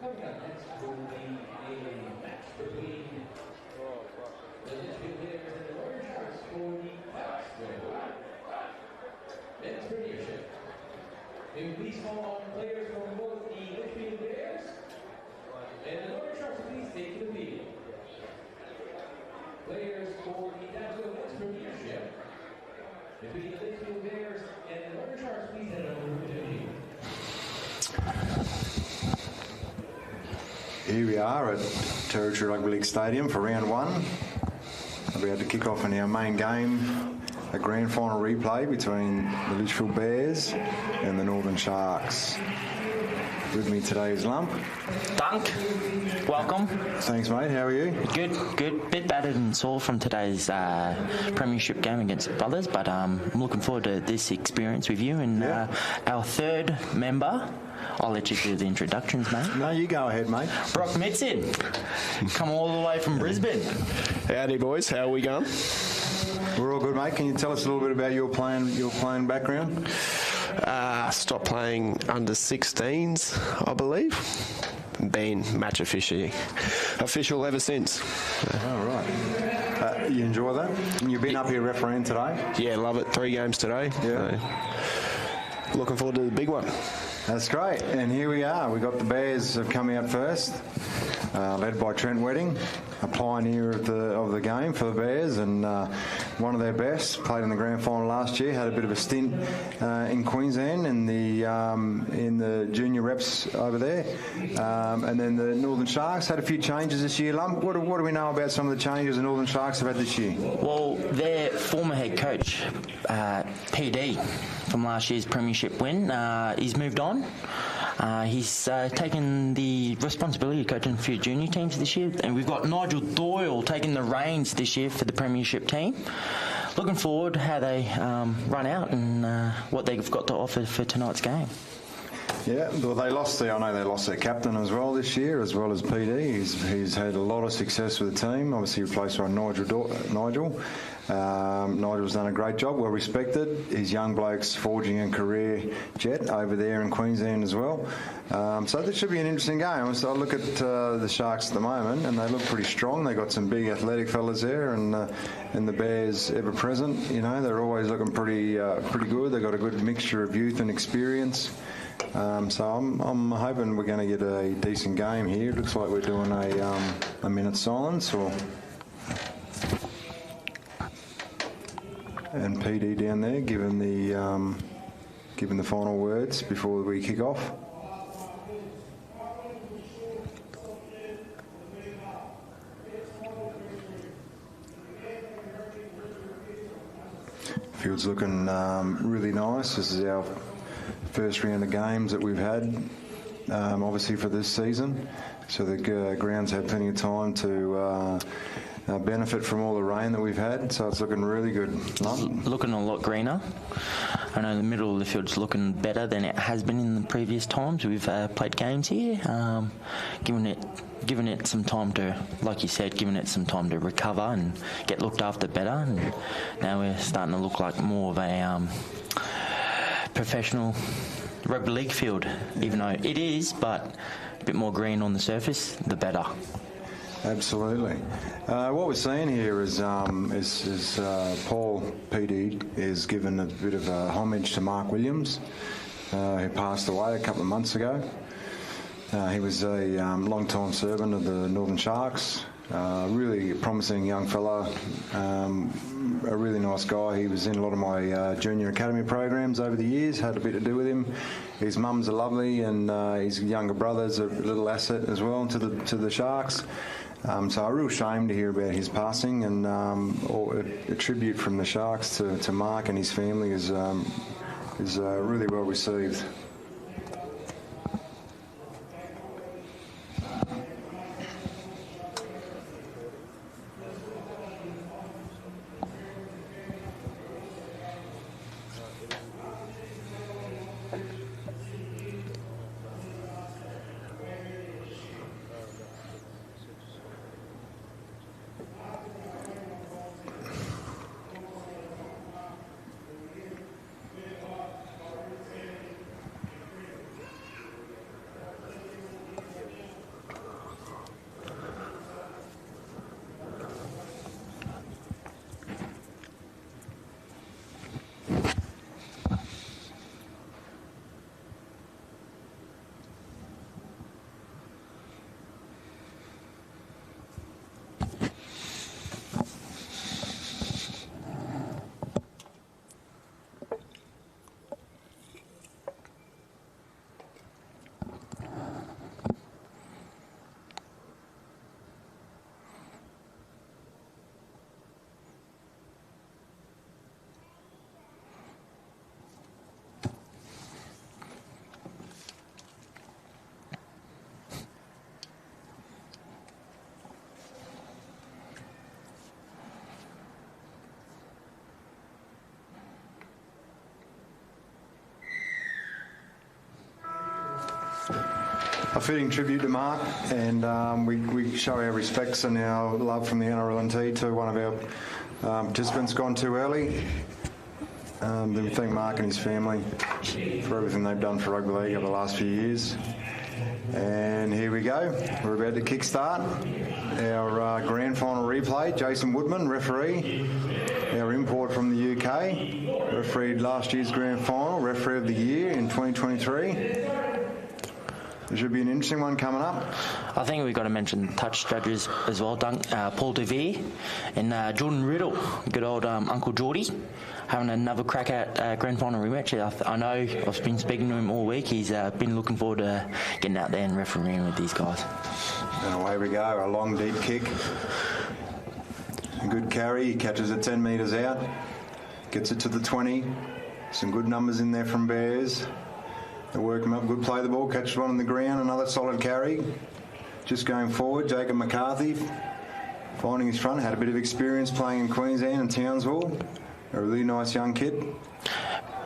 Coming up next will be a match between the Litchfield Bears and the Orange Sharks for the DABSCO men's Premiership. It will be small players from both the Litchfield Bears and the Orange Sharks please take the field. Players for the DABSCO men's Premiership between the Litchfield Bears and the Orange Sharks please head over to the field. Here we are at Territory Rugby League Stadium for round one. We're about to kick off in our main game, a grand final replay between the Litchfield Bears and the Northern Sharks. With me today is Lump. Dunk, welcome. Thanks, mate. How are you? Good. Bit battered and sore from today's Premiership game against Brothers, but I'm looking forward to this experience with you and our third member. I'll let you do the introductions, mate. No, you go ahead, mate. Brock Mitzin, come all the way from Brisbane. Howdy, boys. How are we going? We're all good, mate. Can you tell us a little bit about your playing background? Stopped playing under 16s, I believe. Been match official ever since. Oh, right. You enjoy that? You've been up here refereeing today? Yeah, love it. 3 games today. Yeah. So looking forward to the big one. That's great. And here we are. We've got the Bears have come out first, led by Trent Wedding, a pioneer of the game for the Bears and one of their best. Played in the grand final last year, had a bit of a stint in Queensland in the junior reps over there. And then the Northern Sharks had a few changes this year. Lump, what do we know about some of the changes the Northern Sharks have had this year? Well, their former head coach, PD, from last year's Premiership win, he's moved on. He's taken the responsibility of coaching a few junior teams this year, and we've got Nigel Doyle taking the reins this year for the Premiership team. Looking forward to how they run out and what they've got to offer for tonight's game. Yeah, well, I know they lost their captain as well this year, as well as PD. He's had a lot of success with the team. Obviously replaced by Nigel. Nigel's done a great job, well respected. His young bloke's forging a career jet over there in Queensland as well. So this should be an interesting game. I look at the Sharks at the moment, and they look pretty strong. They got some big athletic fellas there, and the Bears ever present. You know, they're always looking pretty good. They've got a good mixture of youth and experience. So I'm hoping we're going to get a decent game here. It looks like we're doing a minute's silence, and PD down there giving the final words before we kick off. Field's looking really nice. This is our first round of games that we've had, obviously for this season. So the grounds had plenty of time to benefit from all the rain that we've had. So it's looking really good. Looking a lot greener. I know the middle of the field's looking better than it has been in the previous times we've played games here. Giving it some time to, like you said, giving it some time to recover and get looked after better. And now we're starting to look like more of a professional rugby league field, even though it is, but a bit more green on the surface, the better. Absolutely. What we're seeing here is Paul PD is given a bit of a homage to Mark Williams, who passed away a couple of months ago. He was a long-time servant of the Northern Sharks, really promising young fella, a really nice guy. He was in a lot of my junior academy programs over the years, had a bit to do with him. His mum's are lovely, and his younger brother's a little asset as well to the Sharks. So a real shame to hear about his passing, and a tribute from the Sharks to Mark and his family is really well received. a fitting tribute to Mark, and we show our respects and our love from the NRLNT to one of our participants gone too early. We thank Mark and his family for everything they've done for rugby league over the last few years. And here we go. We're about to kickstart our grand final replay. Jason Woodman, referee, our import from the UK, refereed last year's grand final, referee of the year in 2023. There should be an interesting one coming up. I think we've got to mention touch judges as well, Paul DeVere and Jordan Riddle, good old Uncle Geordie, having another crack at grand final rematch. I know I've been speaking to him all week. He's been looking forward to getting out there and refereeing with these guys. And away we go, a long deep kick. A good carry, he catches it 10 metres out, gets it to the 20. Some good numbers in there from Bears. They work him up, good play the ball, catches one on the ground, another solid carry. Just going forward, Jacob McCarthy finding his front, had a bit of experience playing in Queensland and Townsville. A really nice young kid.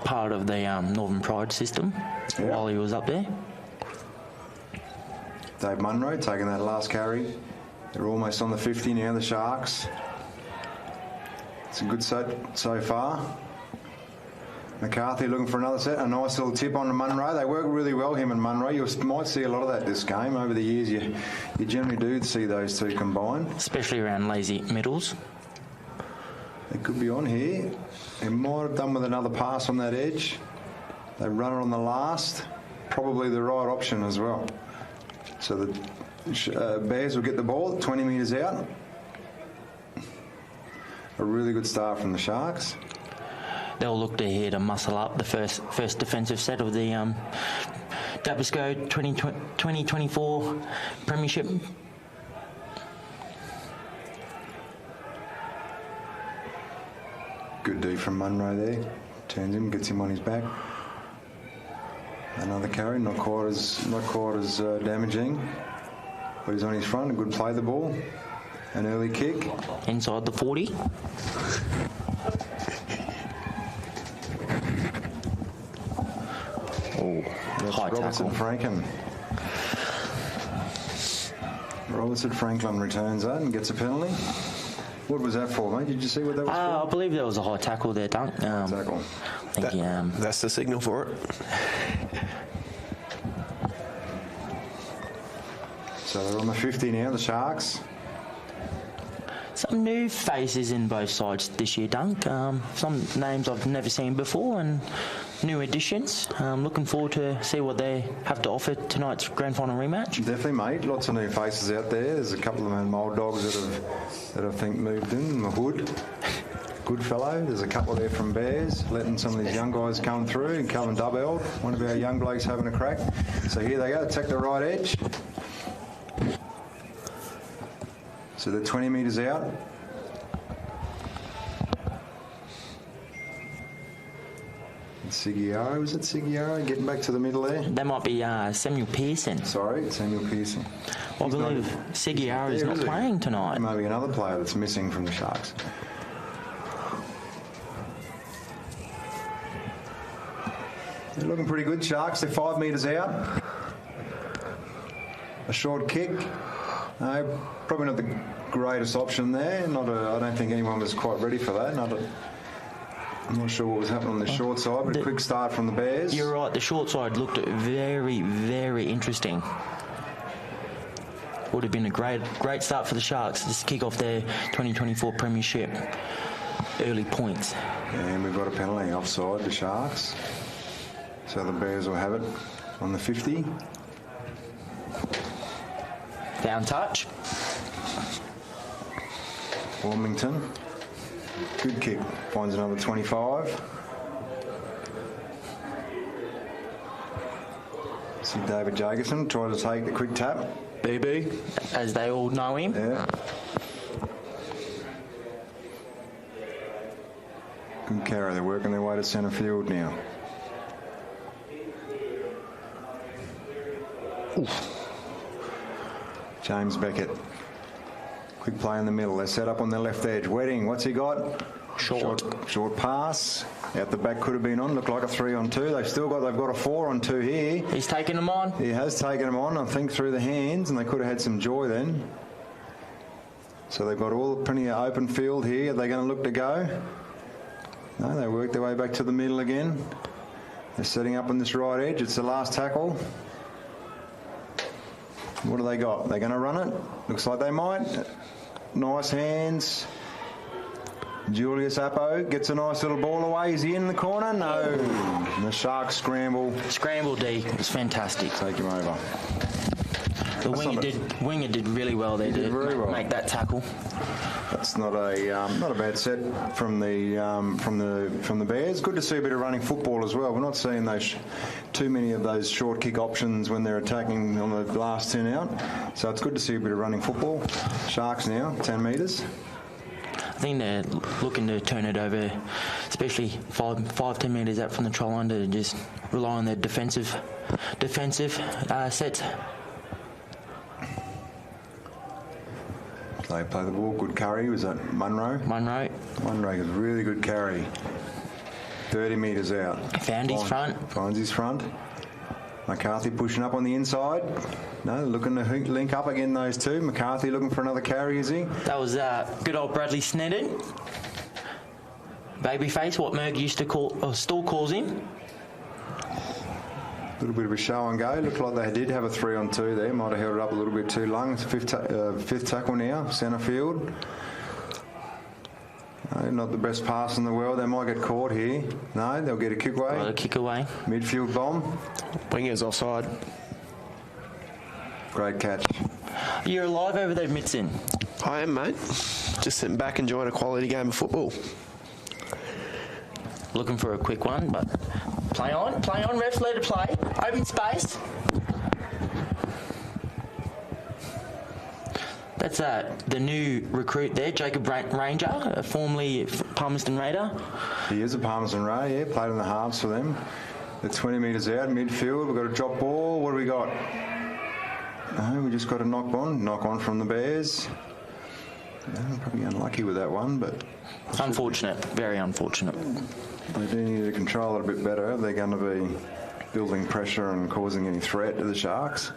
Part of the Northern Pride system while he was up there. Dave Munro taking that last carry. They're almost on the 50 now, the Sharks. It's a good set so far. McCarthy looking for another set. A nice little tip on Munro. They work really well, him and Munro. You might see a lot of that this game. Over the years, you generally do see those two combined. Especially around lazy middles. They could be on here. They might have done with another pass on that edge. They run it on the last. Probably the right option as well. So the Bears will get the ball 20 metres out. A really good start from the Sharks. They'll look to here to muscle up the first defensive set of the DABSCO 2024 Premiership. Good D from Munro there. Turns him, gets him on his back. Another carry, not quite as damaging, but he's on his front. A good play the ball. An early kick. Inside the 40. High Robertson tackle. Franklin. Robertson Franklin returns that and gets a penalty. What was that for, mate? Did you see what that was for? I believe there was a high tackle there, Dunk. Tackle. I think, That's the signal for it. So they're on the 50 now, the Sharks. some new faces in both sides this year, Dunk. Some names I've never seen before and new additions. Looking forward to see what they have to offer tonight's grand final rematch. Definitely, mate. Lots of new faces out there. There's a couple of them old dogs that I think moved in. The Hood, good fellow. There's a couple there from Bears, letting some of these young guys come through. And Calvin Dubbell, one of our young blokes having a crack. So here they go, take the right edge. So they're 20 metres out. Sigiaro, is it Sigiaro? Getting back to the middle there. That might be Samuel Pearson. Sorry, Samuel Pearson. I believe Sigiaro is not playing tonight. Maybe another player that's missing from the Sharks. They're looking pretty good, Sharks. They're 5 metres out. A short kick. No, probably not the greatest option there. I don't think anyone was quite ready for that. I'm not sure what was happening on the short side, but a quick start from the Bears. You're right, the short side looked very, very interesting. Would have been a great start for the Sharks. Just kick off their 2024 Premiership. Early points. And we've got a penalty offside, the Sharks. So the Bears will have it on the 50. Down touch. Wilmington. Good kick. Finds another 25. See David Jacobson try to take the quick tap. BB, as they all know him. Yeah. Good carry. They're working their way to centre field now. Oof. James Beckett. Quick play in the middle. They're set up on their left edge. Wedding, what's he got? Short pass. Out the back could have been on. Looked like a 3-on-2. They've got a 4-on-2 here. He's taken them on. He has taken them on, I think, through the hands, and they could have had some joy then. So they've got plenty of open field here. Are they going to look to go? No, they work their way back to the middle again. They're setting up on this right edge. It's the last tackle. What do they got? They're going to run it. Looks like they might. Nice hands. Julius Appo gets a nice little ball away. Is he in the corner? No. And the Sharks scramble. Scramble D. It was fantastic. Take him over. The winger did really well there to make that tackle. That's not a bad set from the Bears. Good to see a bit of running football as well. We're not seeing too many of those short kick options when they're attacking on the last 10 out. So it's good to see a bit of running football. Sharks now 10 metres. I think they're looking to turn it over, especially 5-10 metres out from the try line, to just rely on their defensive sets. They play the ball. Good carry. Was that Munro? Munro was a really good carry. 30 metres out. His front. Finds his front. McCarthy pushing up on the inside. No, looking to link up again, those two. McCarthy looking for another carry, is he? That was good old Bradley Sneddon. Babyface, what Merg used to call, or still calls him. A little bit of a show and go. Looked like they did have a 3-on-2 there. Might have held it up a little bit too long. It's fifth tackle now, centre field. No, not the best pass in the world. They might get caught here. No, they'll get a kick away. A kick away. Midfield bomb. Winger's offside. Great catch. You're alive over there, Mitson. I am, mate. Just sitting back enjoying a quality game of football. Looking for a quick one, but play on, refs, let it play. Open space. That's the new recruit there, Jacob Ranger, formerly Palmerston Raider. He is a Palmerston Raider, yeah. Played in the halves for them. They're 20 metres out, midfield. We've got a drop ball. What do we got? No, we just got a knock on from the Bears. No, probably unlucky with that one, but... Unfortunate, very unfortunate. They do need to control it a bit better. They're going to be building pressure and causing any threat to the Sharks.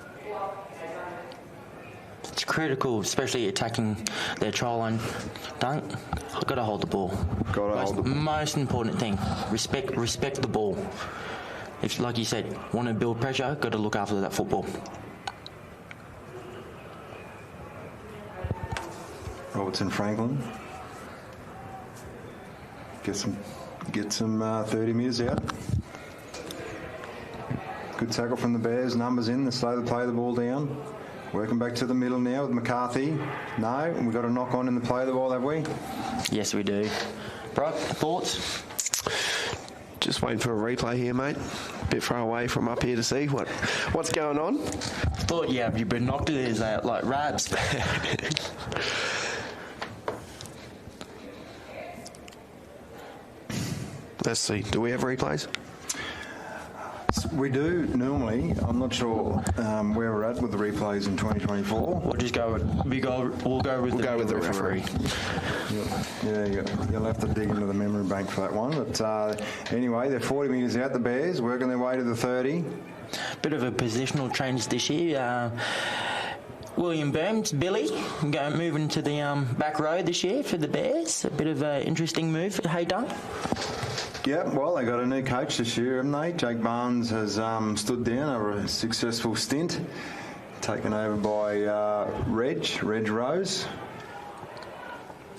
It's critical, especially attacking their try line. Got to hold the ball. Most important thing, respect the ball. If, like you said, want to build pressure, got to look after that football. Robertson Franklin. Get some 30 metres out. Good tackle from the Bears. Numbers in. They slow to play the ball down. Working back to the middle now with McCarthy. No, we've got a knock on in the play of the ball, have we? Yes, we do. Brock, thoughts? Just waiting for a replay here, mate. A bit far away from up here to see what's going on. Thought you've been knocked it out like rabs. Let's see. Do we have replays? We do normally. I'm not sure where we're at with the replays in 2024. We'll just go with the referee. You'll have to dig into the memory bank for that one. But anyway, they're 40 metres out, the Bears, working their way to the 30. Bit of a positional change this year. William Burns, Billy, moving to the back row this year for the Bears. A bit of an interesting move. Hey, Dunk. Yeah, well, they got a new coach this year, haven't they? Jake Barnes has stood down over a successful stint, taken over by Reg Rose,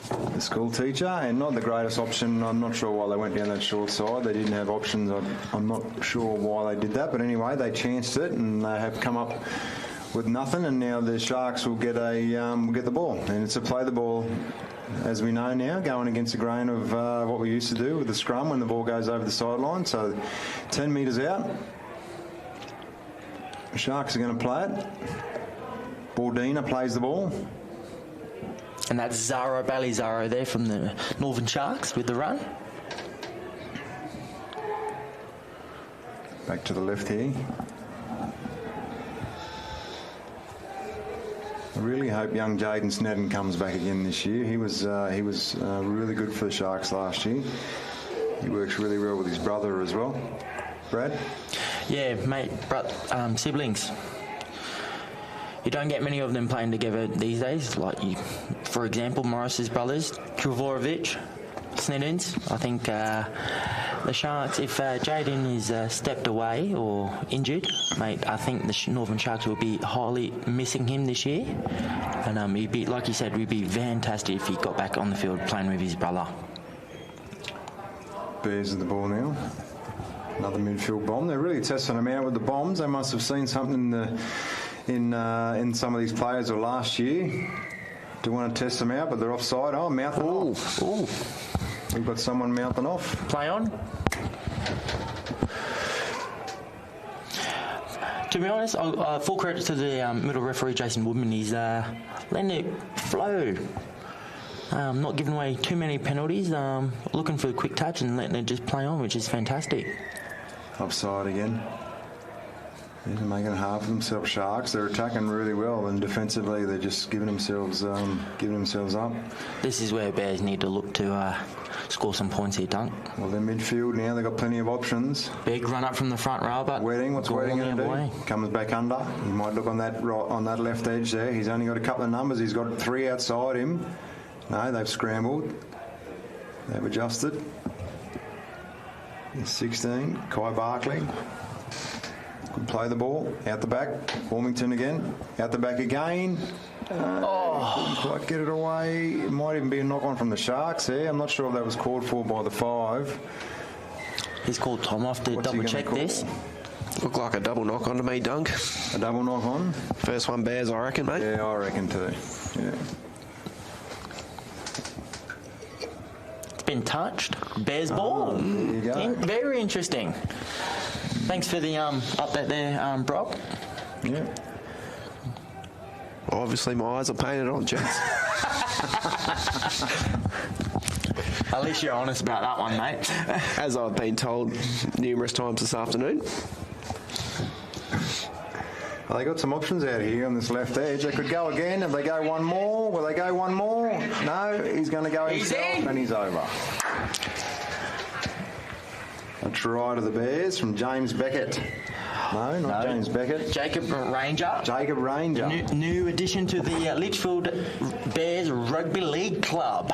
the school teacher, and not the greatest option. I'm not sure why they went down that short side. They didn't have options. I'm not sure why they did that, but anyway, they chanced it and they have come up with nothing, and now the Sharks will get the ball, and it's a play the ball. As we know now, going against the grain of what we used to do with the scrum when the ball goes over the sideline. So 10 metres out. The Sharks are going to play it. Bordina plays the ball. And that's Zaro Balizaro there from the Northern Sharks with the run. Back to the left here. really hope young Jaden Snedden comes back again this year. He was really good for the Sharks last year. He works really well with his brother as well. Brad? Yeah, mate, siblings. You don't get many of them playing together these days. Like, for example, Morris's brothers, Travojevic, Sneddens. I think the Sharks, if Jaden is stepped away or injured, mate, I think the Northern Sharks will be highly missing him this year. And he'd be, like you said, would be fantastic if he got back on the field playing with his brother. Bears with the ball now. Another midfield bomb. They're really testing them out with the bombs. They must have seen something in some of these players or last year. Do want to test them out, but they're offside. Oh, mouthing off. Ooh. We've got someone mouthing off. Play on. To be honest, full credit to the middle referee, Jason Woodman. He's letting it flow. Not giving away too many penalties. Looking for a quick touch and letting it just play on, which is fantastic. Offside again. They're making it hard for themselves, Sharks. They're attacking really well, and defensively they're just giving themselves up. This is where Bears need to look to score some points here, Dunk. Well, they're midfield now. They've got plenty of options. Big run up from the front row, but What's Wedding going to do? Comes back under. He might look on that left edge there. He's only got a couple of numbers. He's got 3 outside him. No, they've scrambled. They've adjusted. 16, Kai Barkley. Could play the ball. Out the back. Warmington again. Out the back again. Couldn't quite get it away. It might even be a knock-on from the Sharks there. I'm not sure if that was called for by the 5. He's called Tom off to double-check this. Looked like a double knock-on to me, Dunk. A double knock-on? First one Bears, I reckon, mate. Yeah, I reckon too. Yeah. Been touched. Bears ball. There you go. Very interesting. Thanks for the update there, Brock. Yeah. Obviously, my eyes are painted on, gents. At least you're honest about that one, mate. As I've been told numerous times this afternoon. Well, they got some options out here on this left edge. They could go again. If they go one more, will they go one more? No, he's going to go himself, and he's over. A try to the Bears from James Beckett. No, not James Beckett. Jacob Ranger. Jacob Ranger. New addition to the Litchfield Bears Rugby League Club.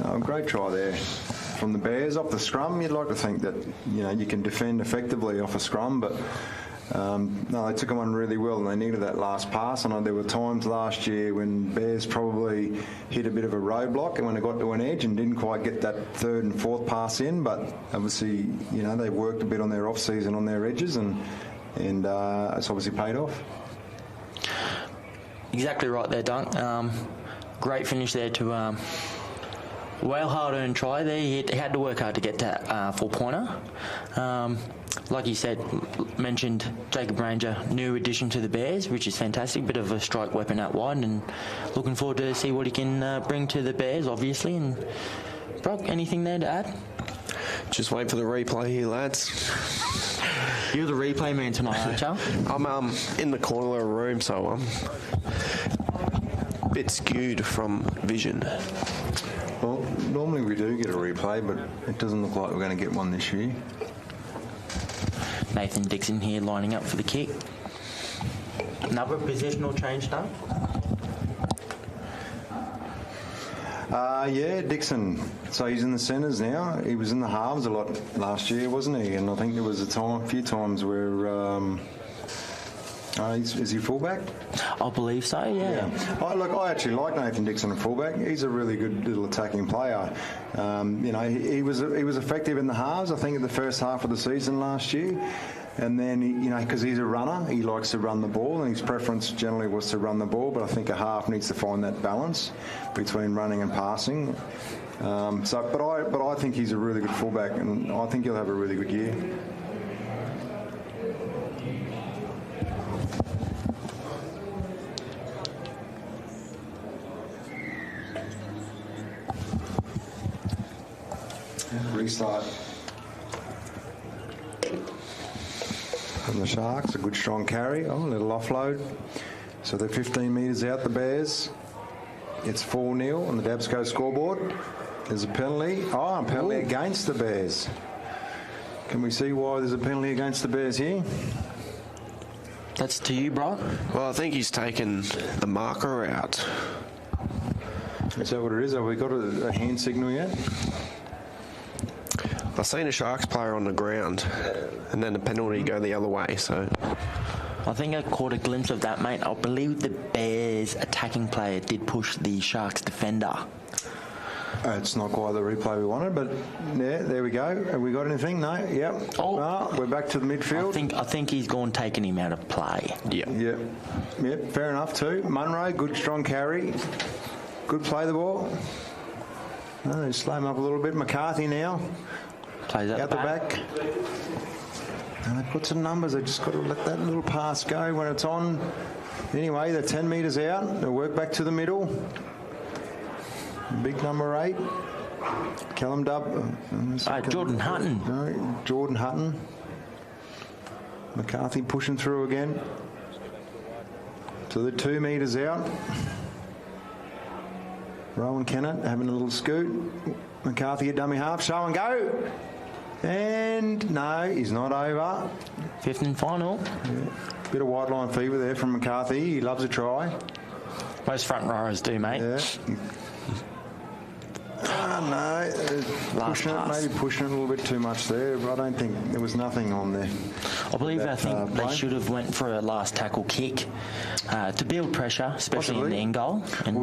Oh, great try there from the Bears off the scrum. You'd like to think that you can defend effectively off a scrum, but no, they took them on really well, and they needed that last pass. I know there were times last year when Bears probably hit a bit of a roadblock and when they got to an edge and didn't quite get that 3rd and 4th pass in, but obviously they worked a bit on their off season on their edges, and it's obviously paid off. Exactly right there, Dunk. Great finish there to well hard-earned try there. He had to work hard to get that 4-pointer. Like you said, mentioned Jacob Ranger, new addition to the Bears, which is fantastic. Bit of a strike weapon out wide, and looking forward to see what he can bring to the Bears, obviously. And Brock, anything there to add? Just wait for the replay here, lads. You're the replay man tonight, aren't you? I'm in the corner of the room, so I'm a bit skewed from vision. Well, normally we do get a replay, but it doesn't look like we're going to get one this year. Nathan Dixon here lining up for the kick. Another positional change done. Yeah, Dixon. So he's in the centres now. He was in the halves a lot last year, wasn't he? And I think there was a few times where... is he fullback? I believe so, yeah. I actually like Nathan Dixon at fullback. He's a really good little attacking player. He was effective in the halves, I think, in the first half of the season last year. And then, because he's a runner, he likes to run the ball, and his preference generally was to run the ball, but I think a half needs to find that balance between running and passing. But I think he's a really good fullback, and I think he'll have a really good year. Restart. from the Sharks. A good strong carry. Oh, a little offload. So they're 15 metres out, the Bears. It's 4-0 on the DABSCO scoreboard. There's a penalty. Oh, a penalty against the Bears. Can we see why there's a penalty against the Bears here? That's to you, bro. Well, I think he's taken the marker out. Is that what it is? Have we got a hand signal yet? I've seen a Sharks player on the ground and then the penalty go the other way, so... I think I caught a glimpse of that, mate. I believe the Bears attacking player did push the Sharks defender. It's not quite the replay we wanted, but yeah, there we go. Have we got anything? No? Yep. Oh. No, we're back to the midfield. I think he's gone taking him out of play. Yeah. Yep, fair enough too. Munro, good strong carry. Good play the ball. No, slow him up a little bit. McCarthy now. Plays out the back. And they put some numbers. They just got to let that little pass go when it's on. Anyway, they're 10 metres out. They work back to the middle. Big number 8. Callum Jordan Hutton. No, Jordan Hutton. McCarthy pushing through again. So they're 2 metres out. Rowan Kennett having a little scoot. McCarthy a dummy half. Show and go. And no, he's not over. 5th and final. Yeah. Bit of white line fever there from McCarthy. He loves a try. Most front rowers do, mate. Yeah. Maybe pushing it a little bit too much there, but I don't think there was nothing on there. I think they should have went for a last tackle kick to build pressure, especially in the end goal. And,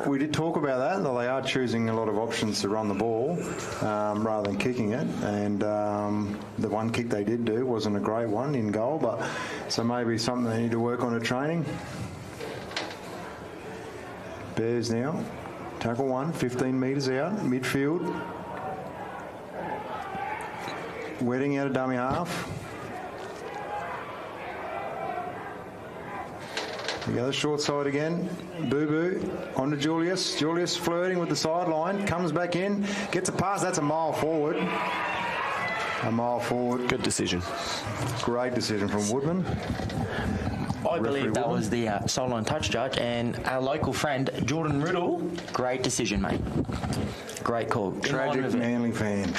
we did talk about that, though they are choosing a lot of options to run the ball rather than kicking it. And the one kick they did do wasn't a great one in goal, but so maybe something they need to work on at training. Bears now. Tackle 1, 15 metres out, midfield. Wedding out a dummy half. We go the short side again. Boo-boo. On to Julius. Julius flirting with the sideline. Comes back in. Gets a pass. That's a mile forward. A mile forward. Good decision. Great decision from Woodman. I believe that was the sideline touch judge, and our local friend Jordan Riddle. Great decision, mate. Great call. Tragic Manly fan.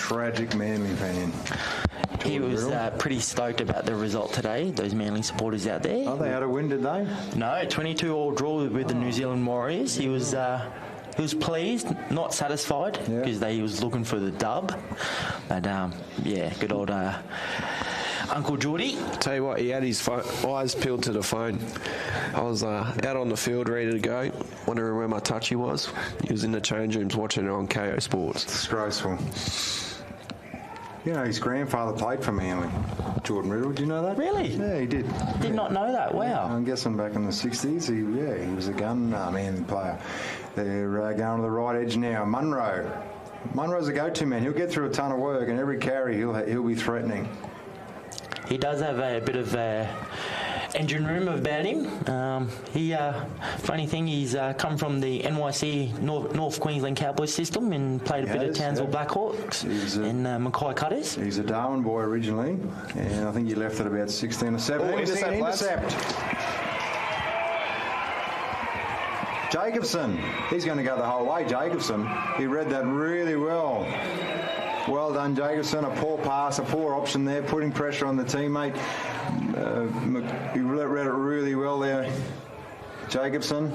He was pretty stoked about the result today. Those Manly supporters out there. Oh, they had a win, did they? No, 22-all draw with the New Zealand Warriors. He was pleased, not satisfied, because he was looking for the dub. But good old. Uncle Geordie. Tell you what, he had his eyes peeled to the phone. I was out on the field ready to go, wondering where my touchy was. He was in the change rooms watching it on KO Sports. Disgraceful. You know, his grandfather played for Manly, Jordan Riddle. Did you know that? Really? Yeah, he did. Did not know that. Wow. I'm guessing back in the 60s, he was a gun Manly player. They're going to the right edge now. Munro's a go-to man. He'll get through a ton of work, and every carry he'll be threatening. He does have a bit of engine room about him. Funny thing, he's come from the NYC North Queensland Cowboys system and played a bit of Townsville Blackhawks and Mackay Cutters. He's a Darwin boy originally, and I think he left at about 16 or 17. Intercept. Jacobson. He's going to go the whole way, Jacobson. He read that really well. Well done, Jacobson. A poor pass, a poor option there, putting pressure on the teammate. He read it really well there. Jacobson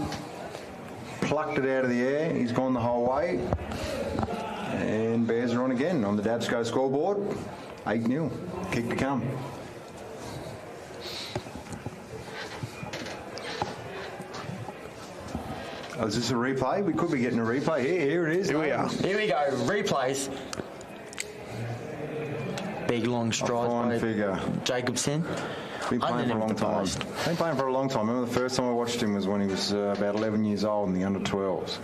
plucked it out of the air. He's gone the whole way. And Bears are on again on the DABSCO scoreboard. 8-0. Kick to come. Oh, is this a replay? We could be getting a replay. Here it is. Here we are. Here we go. Replays. Big long strides by Jacobson. Been playing for a long time. Remember the first time I watched him was when he was about 11 years old in the under-12s.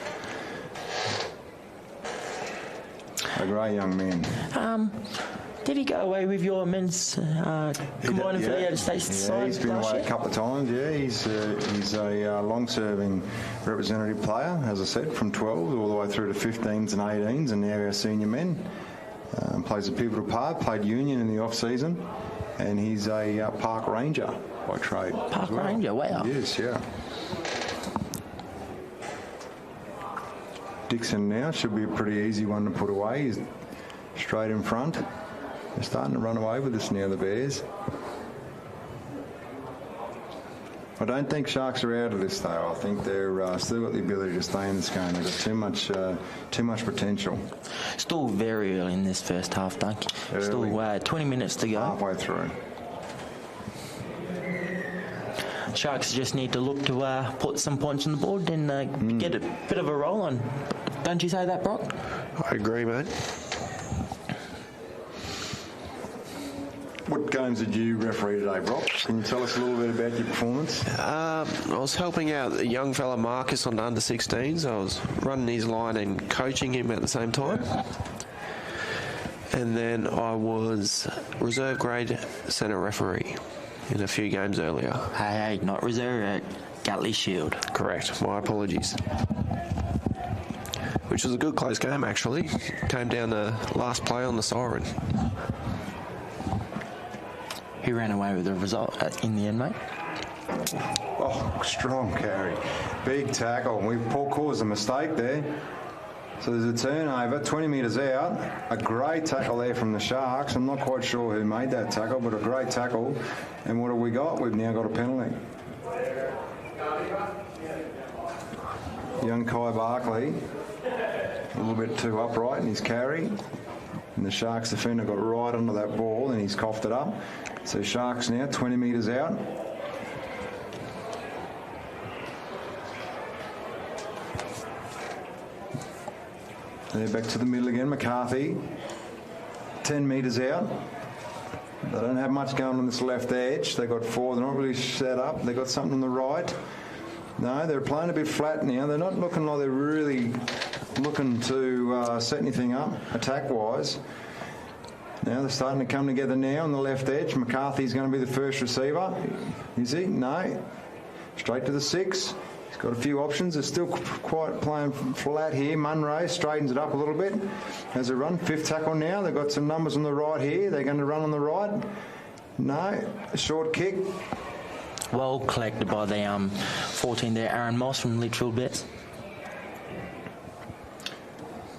A great young man. Did he go away with your men's combined affiliated states side? Yeah, he's been away a couple of times. Yeah, he's a long-serving representative player, as I said, from 12s all the way through to 15s and 18s, and now our senior men. Plays a pivotal part. Played Union in the off-season. and he's a park ranger by trade. Park ranger, wow. Yes, yeah. Dixon now should be a pretty easy one to put away. He's straight in front. They're starting to run away with this now, the Bears. I don't think Sharks are out of this though. I think they're still got the ability to stay in this game. They've got too much potential. Still very early in this first half, Dunk. Still 20 minutes to go. Halfway through. Sharks just need to look to put some points on the board and get a bit of a roll on. Don't you say that, Brock? I agree, mate. What games did you referee today, Brock? Can you tell us a little bit about your performance? I was helping out a young fella, Marcus, on the under-16s. I was running his line and coaching him at the same time. And then I was reserve grade centre referee in a few games earlier. Hey, not reserve at Gatley Shield. Correct. My apologies. Which was a good close game, actually. Came down to last play on the siren. He ran away with the result in the end, mate. Oh, strong carry. Big tackle. We caused a mistake there. So there's a turnover, 20 metres out. A great tackle there from the Sharks. I'm not quite sure who made that tackle, but a great tackle. And what have we got? We've now got a penalty. Young Kai Barkley, a little bit too upright in his carry. And the Sharks defender got right under that ball and he's coughed it up. So Sharks now 20 metres out. They're back to the middle again. McCarthy, 10 metres out. They don't have much going on this left edge. They've got four. They're not really set up. They've got something on the right. No, they're playing a bit flat now. They're not looking like they're really looking to set anything up attack-wise. Now they're starting to come together now on the left edge. McCarthy's going to be the first receiver. Is he? No. Straight to the 6. He's got a few options. They're still quite playing flat here. Munro straightens it up a little bit as they run. 5th tackle now. They've got some numbers on the right here. They're going to run on the right. No. A short kick. Well collected by the 14 there, Aaron Moss from Litchfield Bears.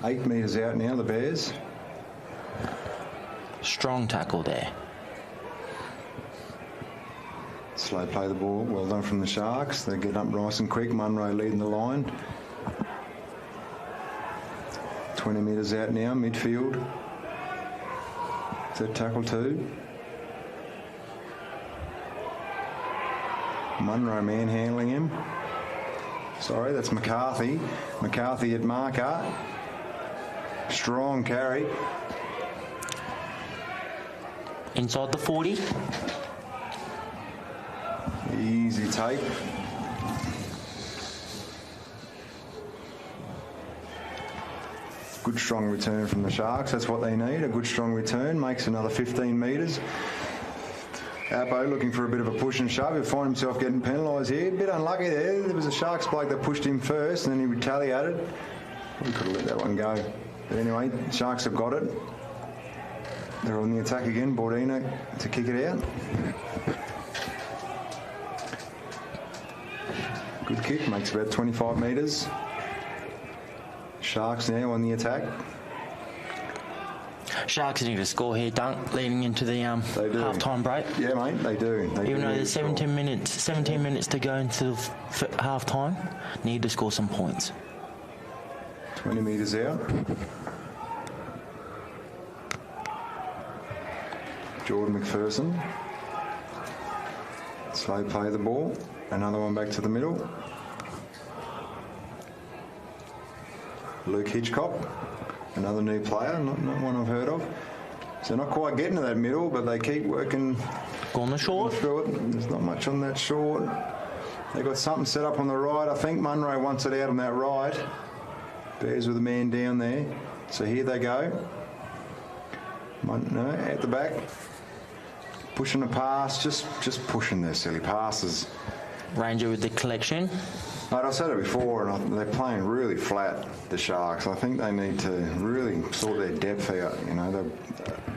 8 metres out now, the Bears. Strong tackle there. Slow play the ball. Well done from the Sharks. They get up nice and quick. Munro leading the line. 20 metres out now, midfield. Is that tackle 2? Munro manhandling him. Sorry, that's McCarthy. McCarthy at marker. Strong carry. Inside the 40. Easy take. Good strong return from the Sharks. That's what they need. A good strong return. Makes another 15 metres. Appo looking for a bit of a push and shove. He'll find himself getting penalised here. A bit unlucky there. There was a Sharks bloke that pushed him first and then he retaliated. We could have let that one go. But anyway, Sharks have got it. They're on the attack again. Bordino to kick it out. Good kick. Makes about 25 metres. Sharks now on the attack. Sharks need to score here, Dunk, leading into the half-time break. Yeah, mate, they do. Even though there's 17 minutes to go into half-time, need to score some points. 20 metres out. Jordan McPherson. Slow play the ball. Another one back to the middle. Luke Hitchcock. Another new player, not one I've heard of. So not quite getting to that middle, but they keep working. Going the short. There's not much on that short. They've got something set up on the right. I think Munro wants it out on that right. Bears with a man down there. So here they go. No, at the back. Pushing a pass, just pushing their silly passes. Ranger with the collection. Mate, I said it before, and they're playing really flat, the Sharks. I think they need to really sort their depth out. You know,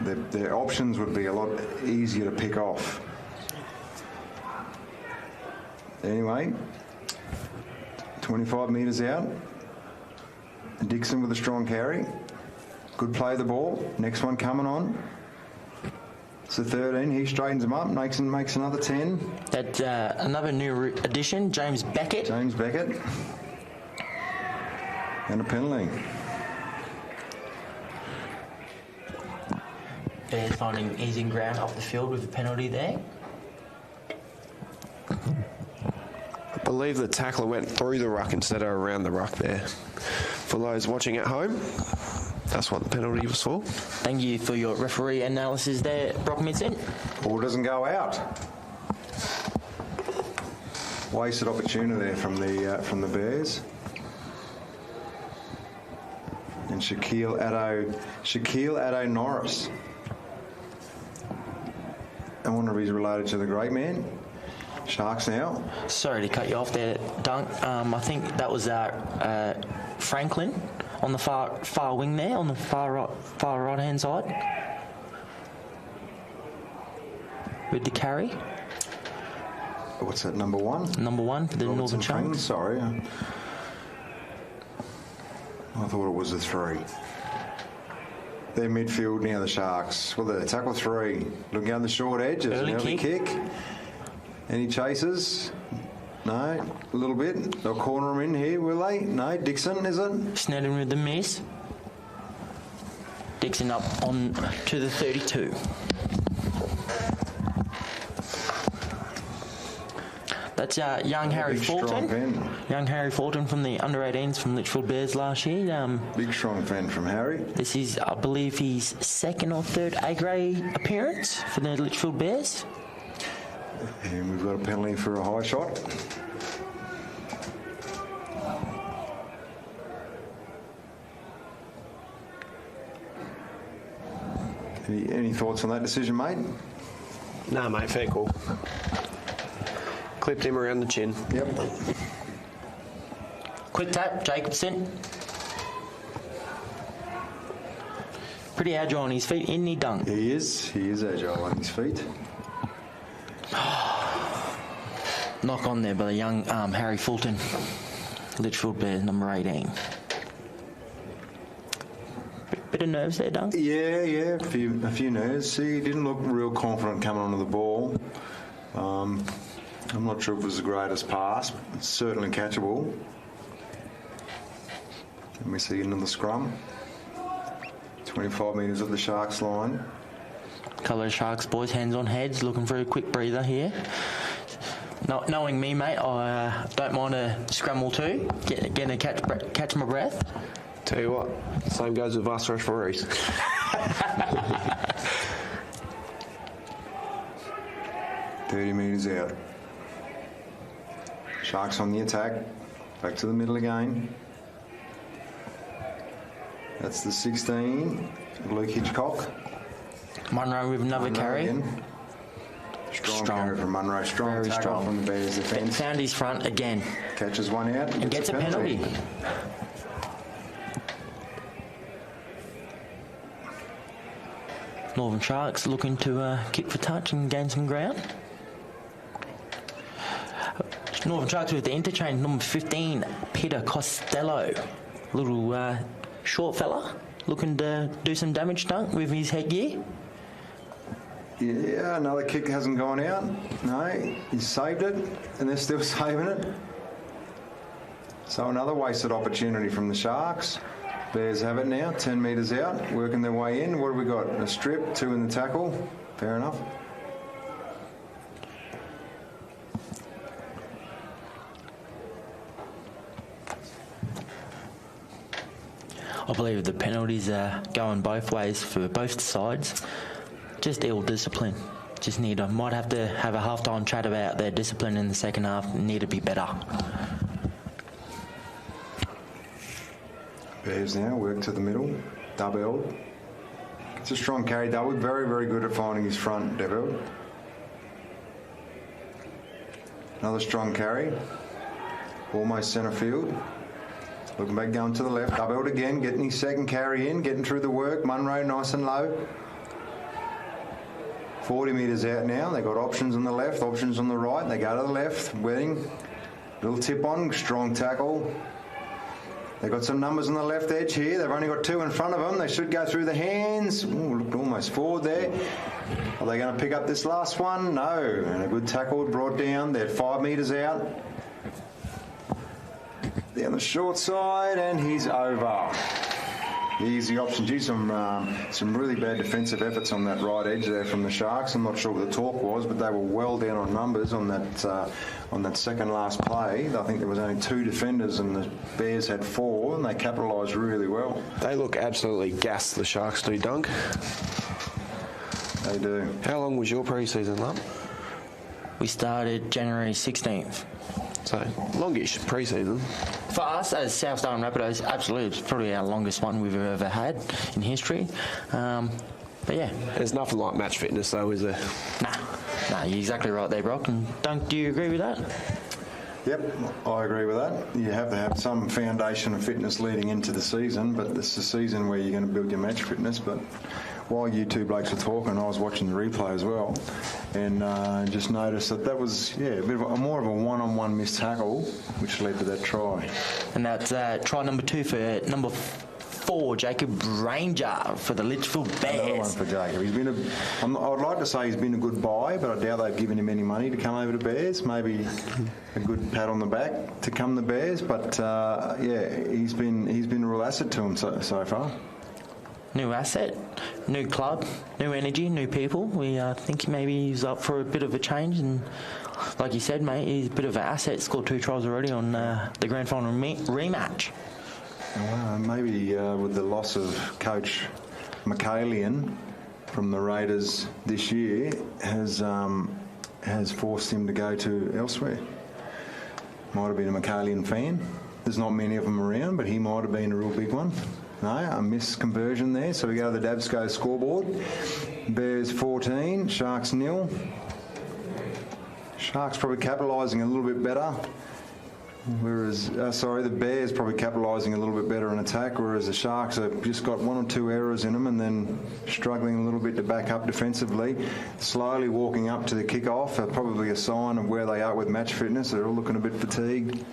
their options would be a lot easier to pick off. Anyway, 25 metres out. Dixon with a strong carry. Good play of the ball. Next one coming on. It's a 13. He straightens him up. Makes another 10. That's another new addition, James Beckett. James Beckett. And a penalty. Bears finding easy ground off the field with a penalty there. I believe the tackler went through the ruck instead of around the ruck there. For those watching at home, that's what the penalty was for. Thank you for your referee analysis there, Brock Midson. Ball doesn't go out. Wasted opportunity there from the Bears. And Shaquille Addo Norris. I wonder if he's related to the great man. Sharks now. Sorry to cut you off there, Dunk. I think that was Franklin on the far wing there, on the far right hand side, with the carry. What's that? Number one. Number one for the Northern Sharks. Sorry, I thought it was a 3. They're midfield now, the Sharks. Well, they tackle 3. Looking down the short edge. Early kick. Any chasers? No, a little bit. They'll corner him in here, will they? No, Dixon, is it? Snedden with the miss. Dixon up on to the 32. That's young Harry Fulton. Young Harry Fulton from the under-18s from Litchfield Bears last year. Big strong fan from Harry. This is, I believe, his second or third A-grade appearance for the Litchfield Bears. And we've got a penalty for a high shot. Any thoughts on that decision, mate? Nah, mate, fair call. Clipped him around the chin. Yep. Quick tap, Jacobson. Pretty agile on his feet, isn't he, Dunk? He is agile on his feet. Knock on there by the young Harry Fulton, Litchfield Bears, number 18. Bit of nerves there, Dunk? Yeah, a few nerves. See, he didn't look real confident coming onto the ball. I'm not sure if it was the greatest pass, but it's certainly catchable. Let me see into the scrum. 25 metres at the Sharks line. Couple of Sharks boys, hands on heads, looking for a quick breather here. Knowing me, mate, I don't mind a scramble too. Getting a catch my breath. Tell you what, same goes with us referees. 30 metres out. Sharks on the attack. Back to the middle again. That's the 16. Luke Hitchcock. Munro with another carry. Again. Strong carry from Munro. Strong tackle from the Bears defence. Found his front again. Catches one out. And gets a penalty. Northern Sharks looking to kick for touch and gain some ground. Northern Sharks with the interchange, number 15, Peter Costello. Little short fella looking to do some damage, Dunk, with his headgear. Yeah, another kick hasn't gone out. No, he's saved it, and they're still saving it. So another wasted opportunity from the Sharks. Bears have it now, 10 metres out, working their way in. What have we got? A strip, 2 in the tackle. Fair enough. I believe the penalties are going both ways for both sides. Just ill discipline. Just might have to have a half-time chat about their discipline in the second half. Need to be better. Bears now work to the middle. Dubell. It's a strong carry. Dubell very, very good at finding his front. Dubell. Another strong carry. almost centre field. Looking back, going to the left. Doubled again, getting his second carry in, getting through the work. Munro nice and low. 40 metres out now. They've got options on the left, options on the right. They go to the left. Wedding, little tip on, strong tackle. They've got some numbers on the left edge here. They've only got 2 in front of them. They should go through the hands. Ooh, looked almost forward there. Are they going to pick up this last one? No. And a good tackle brought down. They're 5 metres out. Down the short side, and he's over. Easy option. Gee, some really bad defensive efforts on that right edge there from the Sharks. I'm not sure what the talk was, but they were well down on numbers on that second last play. I think there was only 2 defenders, and the Bears had 4, and they capitalised really well. They look absolutely gassed, the Sharks do, Dunk. They do. How long was your pre-season, Lump? We started January 16th. So, longish pre-season. For us as South Star and Rapidos, absolutely, it's probably our longest one we've ever had in history. But yeah. There's nothing like match fitness though, is there? Nah, you're exactly right there, Brock. And Dunk, do you agree with that? Yep, I agree with that. You have to have some foundation of fitness leading into the season, but this is a season where you're going to build your match fitness. But while you two blokes were talking, I was watching the replay as well, and just noticed that was a bit of more of a one-on-one missed tackle, which led to that try. And that's try number 2 for number 4, Jacob Ranger for the Litchfield Bears. Another one for Jacob. He's been I'd like to say he's been a good buy, but I doubt they've given him any money to come over to Bears. Maybe a good pat on the back to come to Bears, but he's been a real asset to him so far. New asset, new club, new energy, new people. We think maybe he's up for a bit of a change, and like you said, mate, he's a bit of an asset. Scored 2 tries already on the grand final rematch. Maybe with the loss of Coach McCalian from the Raiders this year has forced him to go to elsewhere. Might have been a McCalian fan. There's not many of them around, but he might have been a real big one. No, a missed conversion there. So we go to the DABSCO scoreboard. Bears 14, Sharks 0. Sharks probably capitalising a little bit better. Whereas, the Bears probably capitalising a little bit better in attack, whereas the Sharks have just got 1 or 2 errors in them and then struggling a little bit to back up defensively. Slowly walking up to the kick-off, probably a sign of where they are with match fitness. They're all looking a bit fatigued.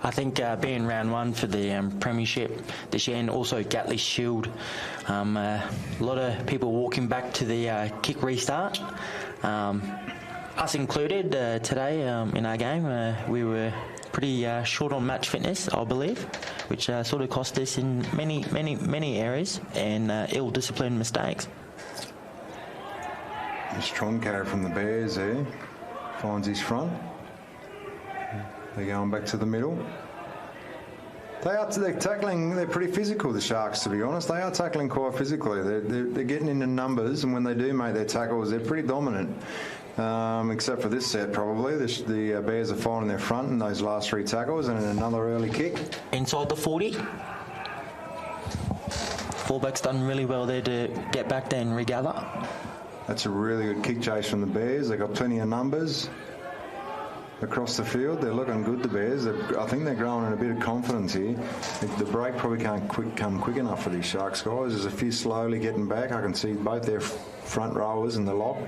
I think being round 1 for the Premiership this year, and also Gatley Shield, a lot of people walking back to the kick restart. Us included today in our game, we were pretty short on match fitness, I believe, which sort of cost us in many areas, and ill-disciplined mistakes. A strong carry from the Bears there. Finds his front. They're going back to the middle. They're tackling. They're pretty physical, the Sharks, to be honest. They are tackling quite physically. They're getting into numbers, and when they do make their tackles, they're pretty dominant. Except for this set, probably. The Bears are finding their front in those last 3 tackles, and another early kick. Inside the 40. Fullback's done really well there to get back there and regather. That's a really good kick chase from the Bears. They've got plenty of numbers across the field. They're looking good, the Bears. I think they're growing in a bit of confidence here. The break probably can't come quick enough for these Sharks guys. There's a few slowly getting back. I can see both their front rowers in the lock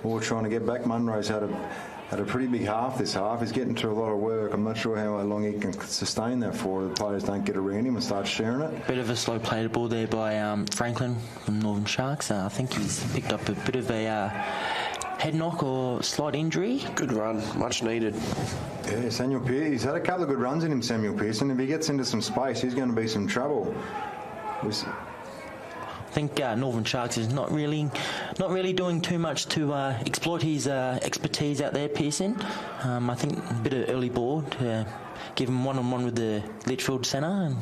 all trying to get back. Munro's had a pretty big half this half. He's getting through a lot of work. I'm not sure how long he can sustain that for. The players don't get around him and start sharing it. Bit of a slow play ball there by Franklin from Northern Sharks. I think he's picked up a bit of a head knock or slight injury. Good run, much needed. Yeah, Samuel Pearson. He's had a couple of good runs in him, Samuel Pearson. If he gets into some space, he's going to be some trouble. I think Northern Sharks is not really doing too much to exploit his expertise out there, Pearson. I think a bit of early ball to give him one-on-one with the Litchfield centre, and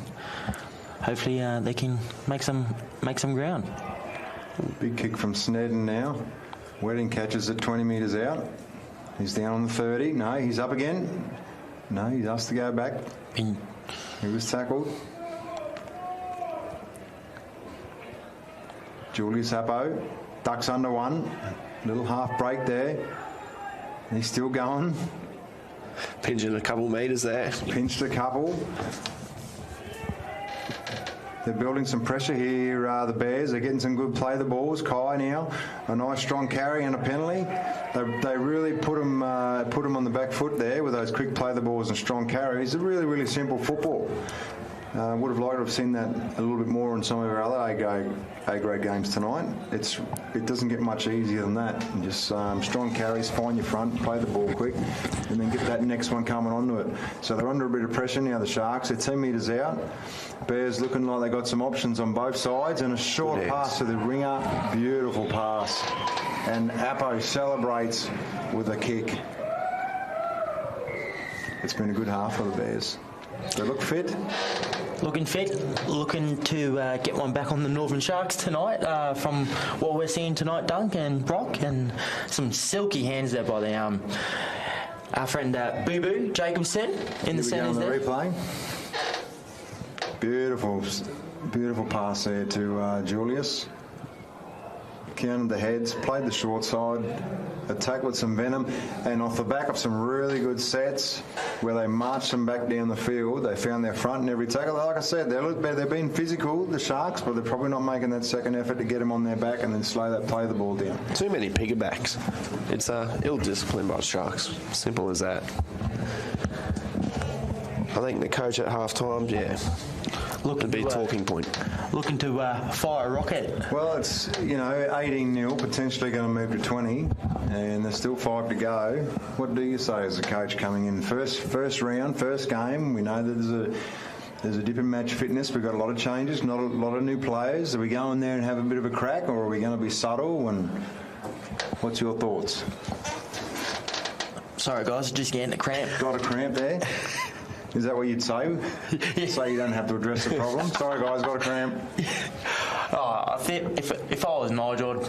hopefully they can make some ground. Big kick from Snedden now. Wedding catches it 20 metres out. He's down on the 30. No, he's up again. No, he's asked to go back. He was tackled. Julius Happo ducks under one. Little half break there. He's still going. Pinching a couple metres there. Pinched a couple. They're building some pressure here, the Bears. They're getting some good play the balls. Kai now, a nice strong carry and a penalty. They really put them on the back foot there with those quick play the balls and strong carries. It's really, really simple football. Would have liked to have seen that a little bit more in some of our other A-grade games tonight. It doesn't get much easier than that. And just strong carries, find your front, play the ball quick, and then get that next one coming onto it. So they're under a bit of pressure now, the Sharks. They're 10 metres out. Bears looking like they got some options on both sides, and a short pass to the ringer. Beautiful pass. And Appo celebrates with a kick. It's been a good half for the Bears. They look fit. Looking fit, looking to get one back on the Northern Sharks tonight from what we're seeing tonight, Dunk and Brock, and some silky hands there by the our friend Boo Boo Jacobson in the centres there. Replay. Beautiful pass there to Julius. Counted the heads, played the short side, attacked with some venom, and off the back of some really good sets where they marched them back down the field, they found their front in every tackle. Like I said, they've been physical, the Sharks, but they're probably not making that second effort to get them on their back and then play the ball down. Too many piggybacks. It's ill-disciplined by the Sharks. Simple as that. I think the coach at half-time, looking to be a talking point. Looking to fire a rocket. Well, it's 18-0, potentially going to move to 20, and there's still 5 to go. What do you say as a coach coming in first round, first game? We know that there's a dip in match fitness. We've got a lot of changes, not a lot of new players. Are we going there and have a bit of a crack, or are we going to be subtle? And what's your thoughts? Sorry, guys, just getting a cramp. Got a cramp there? Is that what you'd say? So you don't have to address the problem? Sorry, guys, got a cramp. I think if I was Nigel,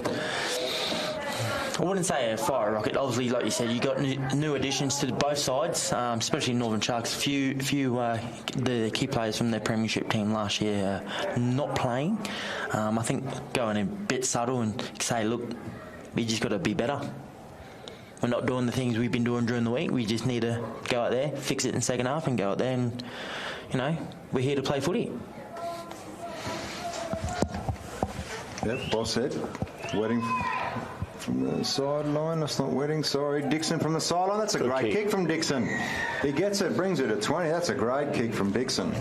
I wouldn't say a fire rocket. Obviously, like you said, you got new additions to both sides, especially Northern Sharks. A few the key players from their Premiership team last year not playing. I think going a bit subtle and say, look, we just got to be better. We're not doing the things we've been doing during the week. We just need to go out there, fix it in second half, and go out there and, we're here to play footy. Yep, well said. Wedding from the sideline. That's not Wedding, sorry. Dixon from the sideline. That's a great kick from Dixon. He gets it, brings it to 20. That's a great kick from Dixon.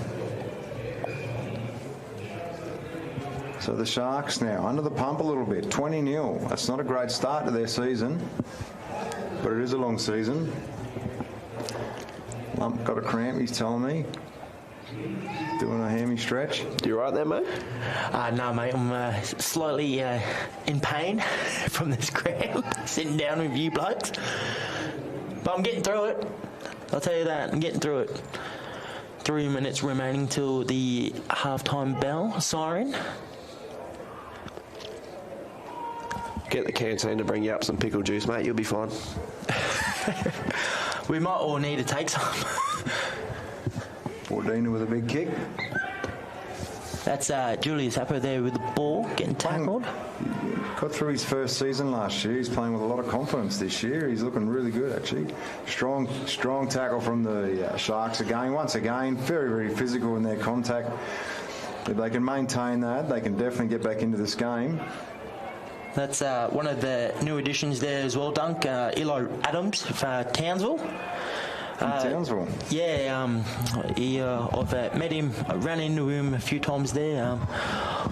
So the Sharks now under the pump a little bit. 20-0. That's not a great start to their season, but it is a long season. Lump got a cramp, he's telling me. Doing a hammy stretch. You right there, mate? No, mate. I'm slightly in pain from this cramp, sitting down with you blokes. But I'm getting through it. I'll tell you that. I'm getting through it. 3 minutes remaining till the halftime bell siren. Get the canteen to bring you up some pickle juice, mate. You'll be fine. We might all need to take some. Ordina with a big kick. That's Julius Appo there with the ball, getting tackled. Got through his first season last year. He's playing with a lot of confidence this year. He's looking really good, actually. Strong tackle from the Sharks again. Once again, very, very physical in their contact. If they can maintain that, they can definitely get back into this game. That's one of the new additions there as well, Dunk. Eli Adams for Townsville. Townsville? Yeah, I've met him, ran into him a few times there.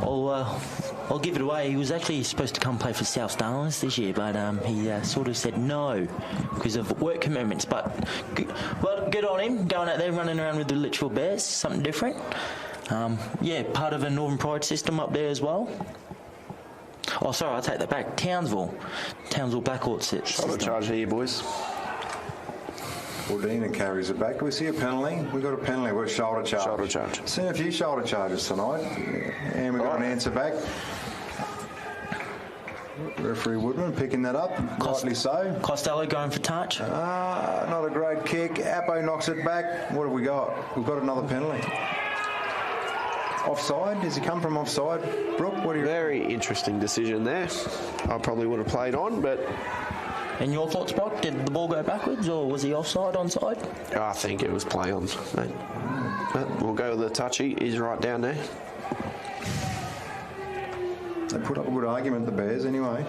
I'll give it away. He was actually supposed to come play for South Starlings this year, but he sort of said no because of work commitments. But good on him, going out there running around with the Litchfield Bears, something different. Part of a Northern Pride system up there as well. Oh, sorry, I'll take that back. Townsville Blackhawks system. Shoulder charge here, boys. Ordina carries it back. Do we see a penalty? We've got a penalty. We've got a shoulder charge. Shoulder charge. Seen a few shoulder charges tonight. And we've got an answer back. Referee Woodman picking that up. Rightly so. Costello going for touch. Not a great kick. Appo knocks it back. What have we got? We've got another penalty. Offside? Does he come from offside? Brooke, what do you... Very interesting decision there. I probably would have played on, but And your thoughts, Brock? Did the ball go backwards or was he offside, onside? I think it was play on, mate. But we'll go with the touchy. He's right down there. They put up a good argument, the Bears, anyway.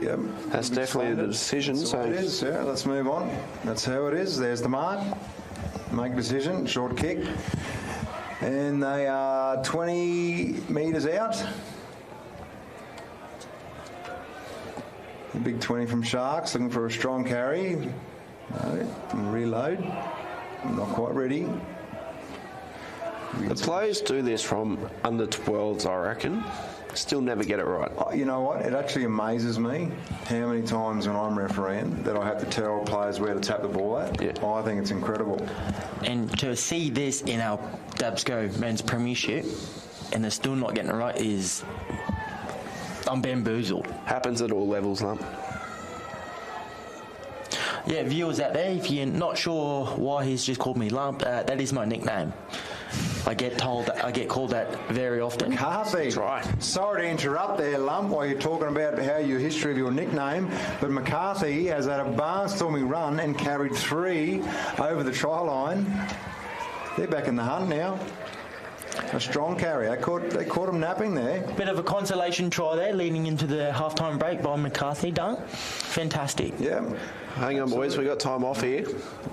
Yep. That's definitely the decision. That's So what it is. Yeah, let's move on. That's how it is. There's the mark. Make a decision. Short kick. And they are 20 metres out. A big 20 from Sharks, looking for a strong carry. No, reload. Not quite ready. the players do this from under 12s, I reckon. Still never get it right. You know what? It actually amazes me how many times when I'm refereeing that I have to tell players where to tap the ball at. Yeah. I think it's incredible. And to see this in our DABSCO men's premiership and they're still not getting it right is... I'm bamboozled. Happens at all levels, lump. Yeah, viewers out there, if you're not sure why he's just called me Lump, that is my nickname. I get called that very often. McCarthy, Try. sorry to interrupt there, Lump, while you're talking about how your history of your nickname, but McCarthy has had a barnstorming run and carried 3 over the try line. They're back in the hunt now. A strong carry. They caught him napping there. Bit of a consolation try there, leading into the half-time break by McCarthy. Dunk. Fantastic. Yeah. Hang on, boys. We got time off here.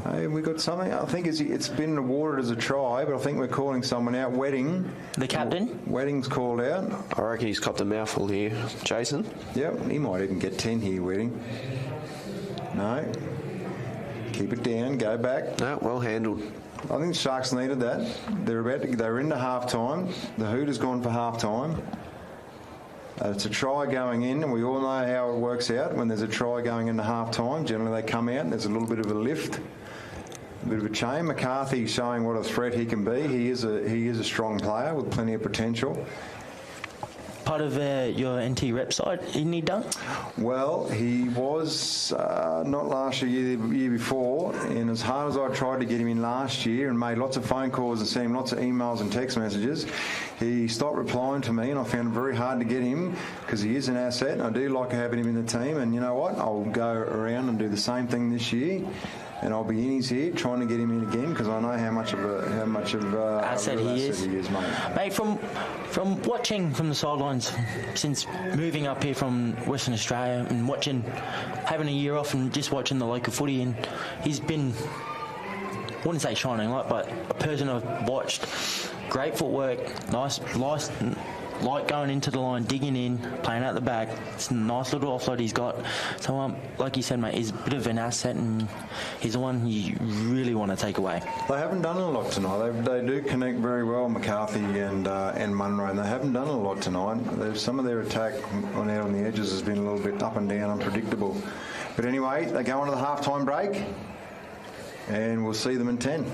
Hey, we got something. I think it's been awarded as a try, but I think we're calling someone out. Wedding. The captain. Wedding's called out. I reckon he's copped a mouthful here. Jason? Yep, he might even get 10 here, Wedding. No. Keep it down. Go back. No, well handled. I think the Sharks needed that. They're into half time. The Hooters gone for half time. It's a try going in, and we all know how it works out when there's a try going into half time. Generally, they come out and there's a little bit of a lift, a bit of a chain. McCarthy showing what a threat he can be. He is a strong player with plenty of potential. Part of your NT rep side, isn't he, Dunk? Well, he was not last year, the year before, and as hard as I tried to get him in last year and made lots of phone calls and sent him lots of emails and text messages, he stopped replying to me, and I found it very hard to get him because he is an asset, and I do like having him in the team. And you know what? I'll go around and do the same thing this year. And I'll be in his ear trying to get him in again because I know how much of asset he is, mate. From watching from the sidelines since moving up here from Western Australia and having a year off and just watching the local footy, and he's been, I wouldn't say shining light, but a person I've watched. Great footwork, nice, light going into the line, digging in, playing out the back. It's a nice little offload he's got. So, like you said, mate, he's a bit of an asset, and he's the one you really want to take away. They haven't done a lot tonight. They do connect very well, McCarthy and Munro, and they haven't done a lot tonight. Some of their attack out on the edges has been a little bit up and down, unpredictable. But anyway, they go on to the half-time break, and we'll see them in 10.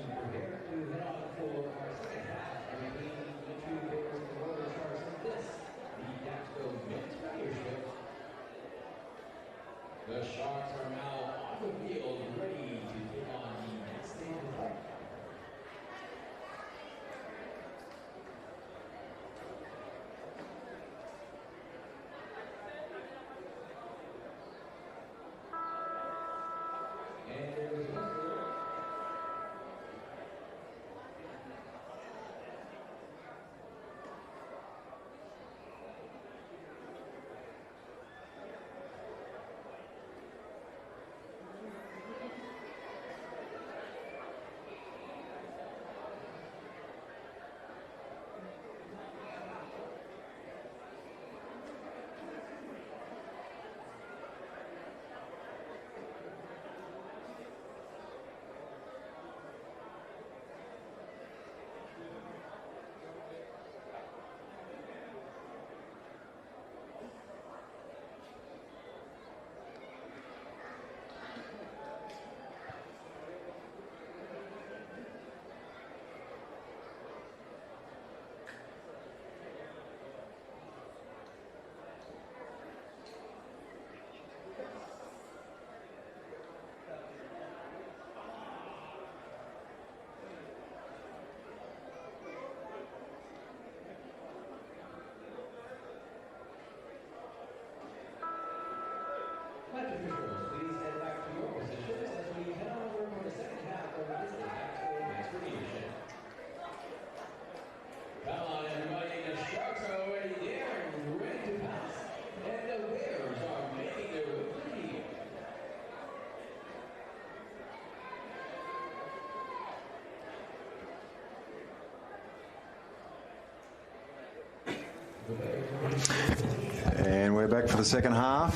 prepare to head on for our second half between Litchfield Bears and the Roller Sharks in this, the DABSCO Men's Premiership. The Sharks are now on the field, ready to take on the next stage of play. And there is one score. Match officials, please head back to your positions as we head on over for the second half of this DABSCO Men's Premiership. Come on, everybody, the Sharks are already there and ready to pass, and the Bears are making their way to the field. And we're back for the second half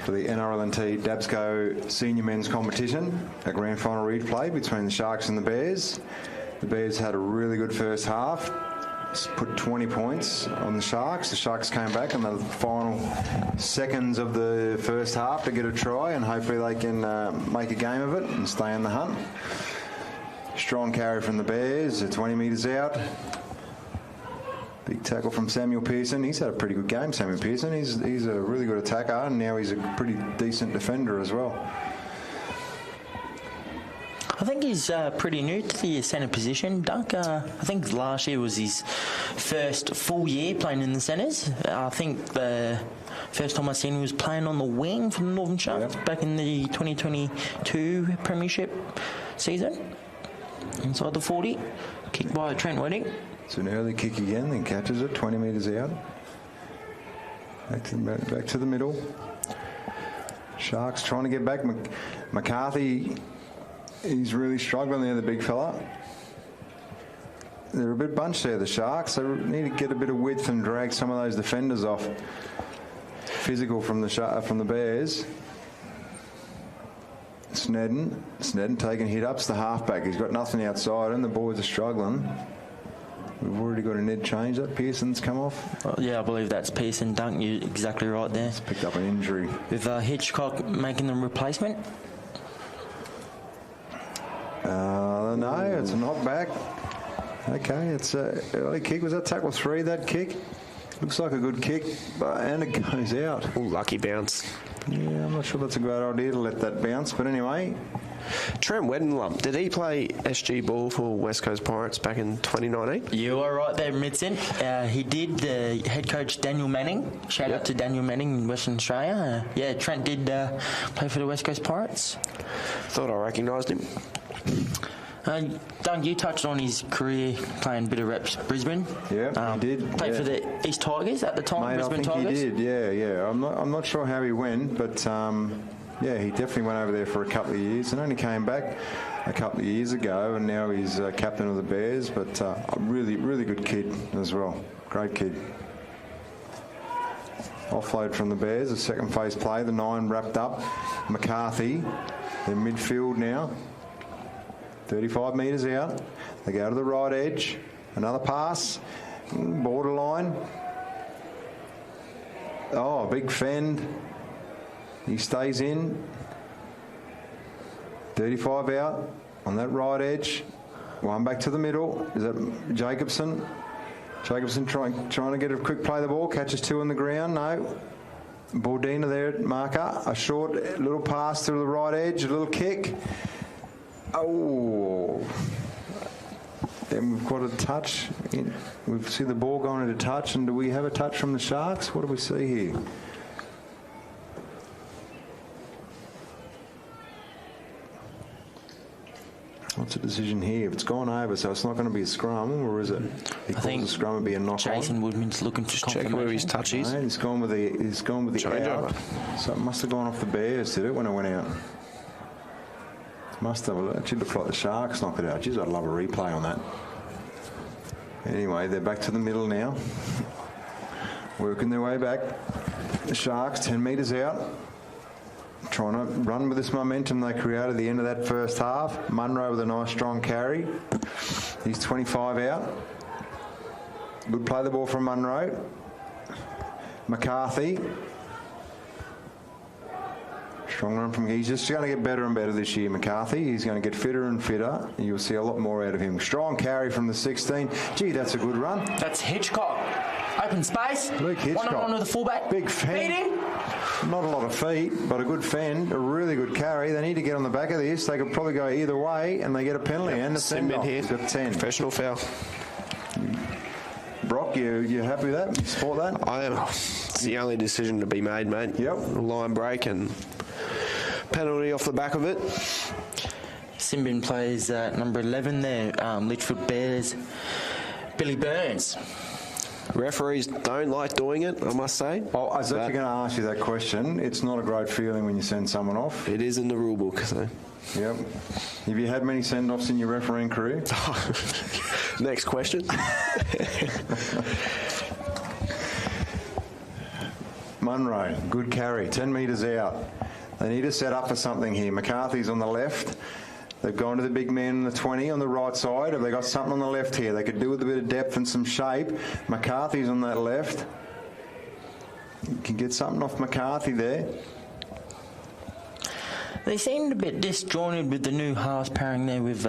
for the NRLNT DABSCO Senior Men's Competition, a grand final replay between the Sharks and the Bears. The Bears had a really good first half, put 20 points on the Sharks. The Sharks came back in the final seconds of the first half to get a try, and hopefully they can make a game of it and stay in the hunt. Strong carry from the Bears, 20 metres out. Big tackle from Samuel Pearson. He's had a pretty good game, Samuel Pearson. He's a really good attacker, and now he's a pretty decent defender as well. I think he's pretty new to the centre position, Dunk. I think last year was his first full year playing in the centres. I think the first time I seen him was playing on the wing for the Northern Sharks back in the 2022 Premiership season. Inside the 40, kicked by Trent Wedding. It's an early kick again, then catches it 20 metres out. Back to the middle. Sharks trying to get back. McCarthy, he's really struggling there, the big fella. They're a bit bunched there, the Sharks. They need to get a bit of width and drag some of those defenders off. Physical from the Bears. Snedden taking hit-ups, the halfback. He's got nothing outside and the boys are struggling. We've already got a Ned change. That Pearson's come off. Yeah, I believe that's Pearson. Dunk, you're exactly right there. He's picked up an injury. With Hitchcock making the replacement. No, it's a knockback. Okay, it's an early kick. Was that tackle 3, that kick? Looks like a good kick, and it goes out. Ooh, lucky bounce. Yeah, I'm not sure that's a great idea to let that bounce, but anyway. Trent Wedenlump, did he play SG ball for West Coast Pirates back in 2019? You are right there, Midson. He did. Head coach Daniel Manning. Shout out to Daniel Manning in Western Australia. Trent did play for the West Coast Pirates. Thought I recognised him. Doug, you touched on his career playing a bit of reps Brisbane. Yeah, he did. Played for the East Tigers at the time. Mate, Brisbane I think Tigers. he did. Yeah. I'm not sure how he went, but he definitely went over there for a couple of years and only came back a couple of years ago, and now he's captain of the Bears. But a really, really good kid as well. Great kid. Offload from the Bears, a second phase play. The 9 wrapped up. McCarthy, they're midfield now. 35 metres out. They go to the right edge. Another pass. Borderline. Oh, big fend. He stays in. 35 out. on that right edge. One back to the middle. Is that Jacobson? Jacobson trying to get a quick play of the ball. Catches 2 on the ground. No. Bordina there at marker. A short little pass to the right edge. A little kick. Oh. Then we've got a touch. We see the ball going into touch. And do we have a touch from the Sharks? What do we see here? What's the decision here? If it's gone over, so it's not going to be a scrum, or is it? I think the scrum would be a knock-on. Jason Woodman's looking for Check where his touch is. No, he's gone with the out. So it must have gone off the Bears, did it, when it went out? Must have. Actually looked like the Sharks knocked it out. Geez, I'd love a replay on that. Anyway, they're back to the middle now. Working their way back. The Sharks 10 metres out. Trying to run with this momentum they created at the end of that first half. Munro with a nice strong carry. He's 25 out. Good play the ball from Munro. McCarthy. Strong run from him. He's just going to get better and better this year, McCarthy. He's going to get fitter and fitter. You'll see a lot more out of him. Strong carry from the 16. Gee, that's a good run. That's Hitchcock. Open space. Luke Hitchcock. One with the fullback. Big fend. Not a lot of feet, but a good fend. A really good carry. They need to get on the back of this. They could probably go either way, and they get a penalty. And the send off. here. Got 10. Professional foul. Brock, you happy with that? You support that? I am. It's the only decision to be made, mate. Yep. Line break and penalty off the back of it. Simbin plays number 11 there. Litchfield Bears. Billy Burns. Referees don't like doing it, I must say. Oh, I was actually going to ask you that question. It's not a great feeling when you send someone off. It is in the rule book, so. Yep. Have you had many send-offs in your refereeing career? Next question. Munro, good carry, 10 metres out. They need to set up for something here. McCarthy's on the left. They've gone to the big man in the 20 on the right side. Have they got something on the left here? They could do with a bit of depth and some shape. McCarthy's on that left. You can get something off McCarthy there. They seemed a bit disjointed with the new halves pairing there with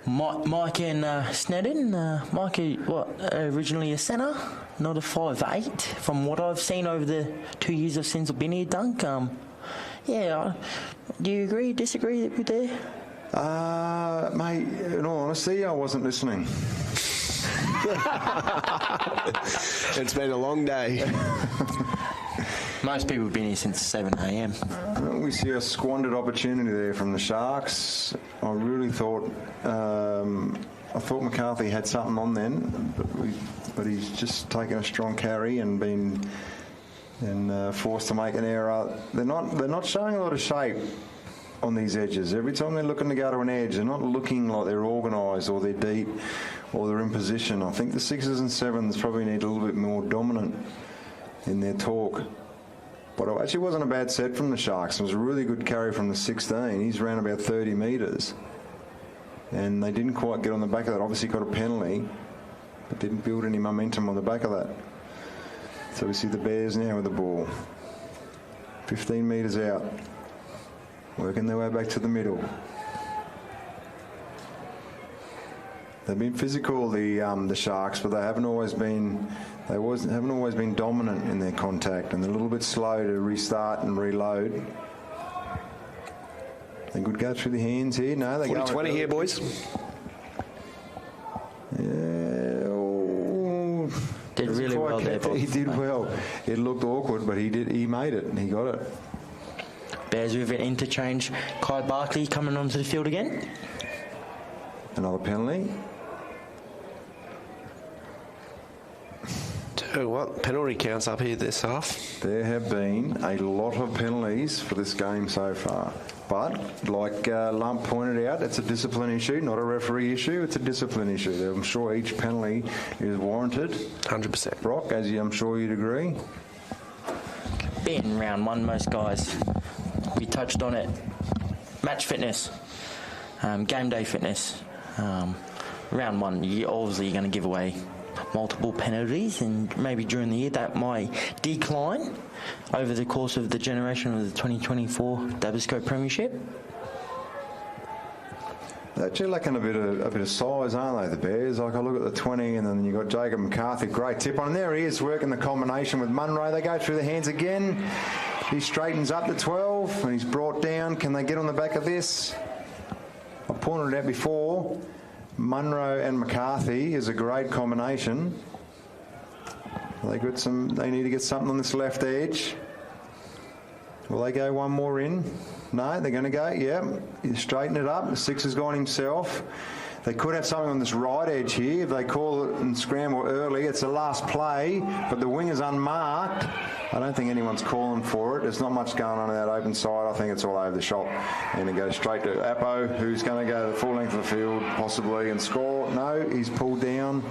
Mike and Snedden. Mike, originally a centre, not a 5'8", from what I've seen over the 2 years I've since I've been here, Dunk. Yeah, do you agree, disagree with there? Mate, in all honesty, I wasn't listening. It's been a long day. Most people have been here since 7 a.m. We see a squandered opportunity there from the Sharks. I really thought, McCarthy had something on then, but he's just taken a strong carry and been forced to make an error. They're not showing a lot of shape on these edges. Every time they're looking to go to an edge, they're not looking like they're organised or they're deep or they're in position. I think the 6s and 7s probably need a little bit more dominant in their talk. But it actually wasn't a bad set from the Sharks. It was a really good carry from the 16. He's around about 30 metres. And they didn't quite get on the back of that. Obviously got a penalty, but didn't build any momentum on the back of that. So we see the Bears now with the ball. 15 metres out. Working their way back to the middle. They've been physical, the Sharks, but they haven't always been dominant in their contact, and they're a little bit slow to restart and reload. They could go through the hands here. No, they go 20 here, boys. Yeah. Oh, did really well there, Bob. He did well. It looked awkward, but he made it, and he got it. Bears with an interchange. Kai Barkley coming onto the field again. Another penalty. What penalty counts up here this half? There have been a lot of penalties for this game so far. But, like Lump pointed out, it's a discipline issue, not a referee issue. It's a discipline issue. I'm sure each penalty is warranted. 100%. Brock, as I'm sure you'd agree. Being round one, most guys, we touched on it. Match fitness, game day fitness. Round one, you're obviously going to give away multiple penalties, and maybe during the year that might decline over the course of the generation of the 2024 DABSCO Premiership. They're actually lacking a bit of size, aren't they, the Bears? Like, I look at the 20, and then you've got Jacob McCarthy, great tip on. And there he is, working the combination with Munro. They go through the hands again. He straightens up to 12, and he's brought down. Can they get on the back of this? I pointed it out before. Munro and McCarthy is a great combination. They need to get something on this left edge. Will they go one more in? No, they're going to go. Yep. You straighten it up. The 6 has gone himself. They could have something on this right edge here. If they call it and scramble early, it's the last play, but the wing is unmarked. I don't think anyone's calling for it. There's not much going on in that open side. I think it's all over the shop. And it goes straight to Appo, who's going to go the full length of the field, possibly, and score. No, he's pulled down.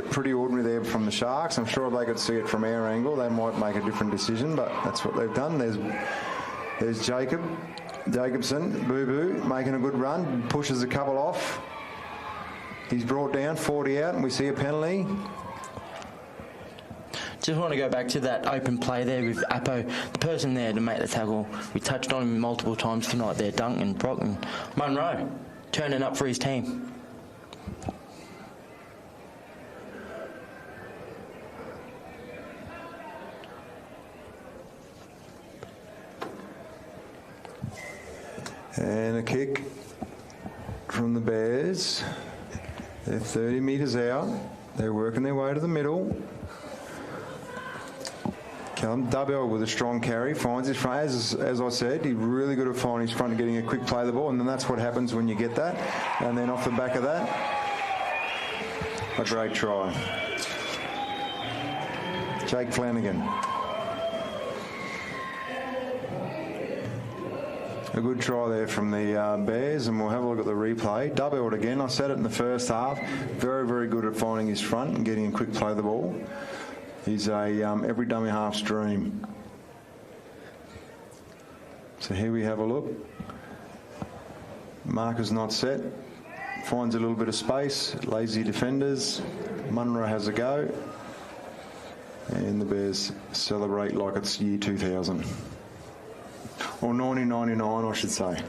Pretty ordinary there from the Sharks. I'm sure if they could see it from our angle, they might make a different decision, but that's what they've done. There's Jacobson, Boo-Boo, making a good run, pushes a couple off. He's brought down, 40 out, and we see a penalty. Just want to go back to that open play there with Appo, the person there to make the tackle. We touched on him multiple times tonight there, Duncan, Brock, and Munro turning up for his team. And a kick from the Bears. They're 30 metres out. They're working their way to the middle. Callum Dubell with a strong carry, finds his front. As I said, he's really good at finding his front and getting a quick play of the ball, and then that's what happens when you get that. And then off the back of that, a great try. Jake Flanagan. A good try there from the Bears, and we'll have a look at the replay. Doubled again. I said it in the first half. Very, very good at finding his front and getting a quick play of the ball. He's a every dummy half's dream. So here we have a look. Marker's not set. Finds a little bit of space. Lazy defenders. Munro has a go. And the Bears celebrate like it's year 2000. Or 1999, I should say.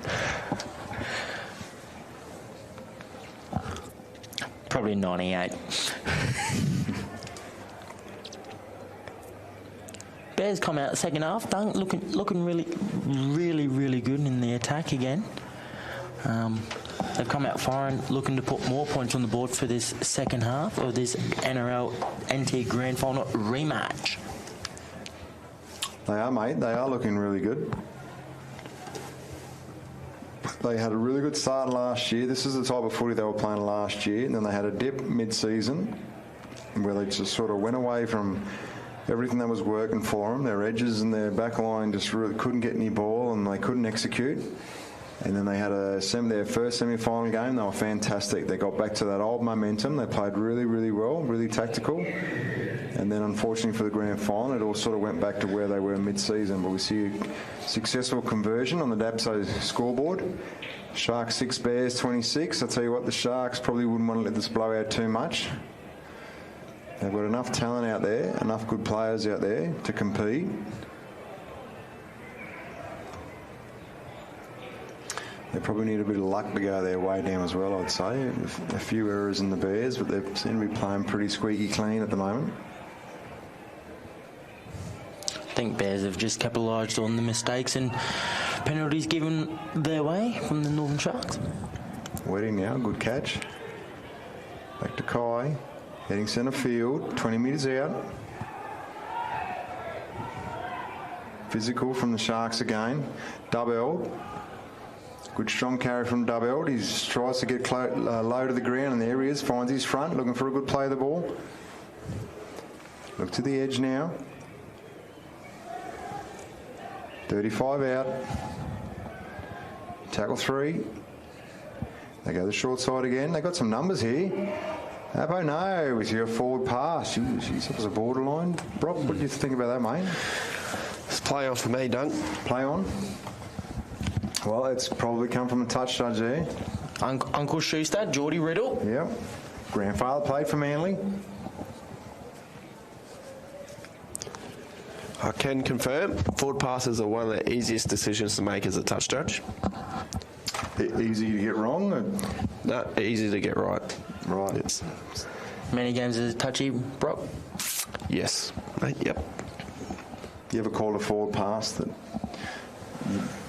Probably 98. Bears come out the second half. Dunk looking really good in the attack again. They've come out firing, looking to put more points on the board for this second half of this NRL NT Grand Final rematch. They are, mate. They are looking really good. They had a really good start last year. This is the type of footy they were playing last year, and then they had a dip mid-season where they just sort of went away from everything that was working for them. Their edges and their back line just really couldn't get any ball, and they couldn't execute. And then they had their first semi-final game. They were fantastic. They got back to that old momentum. They played really, really well, really tactical. And then, unfortunately for the grand final, it all sort of went back to where they were mid-season. But we see a successful conversion on the DABSCO scoreboard. Sharks 6, Bears 26. I'll tell you what, the Sharks probably wouldn't want to let this blow out too much. They've got enough talent out there, enough good players out there to compete. They probably need a bit of luck to go their way down as well, I'd say. A few errors in the Bears, but they seem to be playing pretty squeaky clean at the moment. I think Bears have just capitalised on the mistakes and penalties given their way from the Northern Sharks. Wedding now, good catch. Back to Kai, heading centre field, 20 metres out. Physical from the Sharks again. Dubell. Good strong carry from Dubell. He tries to get low to the ground, and there he is, finds his front, looking for a good play of the ball. Look to the edge now. 35 out. Tackle 3. They go the short side again. They got some numbers here. Abbo, no, with your forward pass. Jeez, that was a borderline. Brock, what do you think about that, mate? It's play on for me, Dunk. Play on? Well, it's probably come from a touch judge there. Uncle Schuster, Geordie Riddle. Yep. Grandfather played for Manly. I can confirm, forward passes are one of the easiest decisions to make as a touch judge. Easy to get wrong? No, easy to get right. Right. It's, Many games is touchy, Brock. yes. Yep. You ever called a forward pass that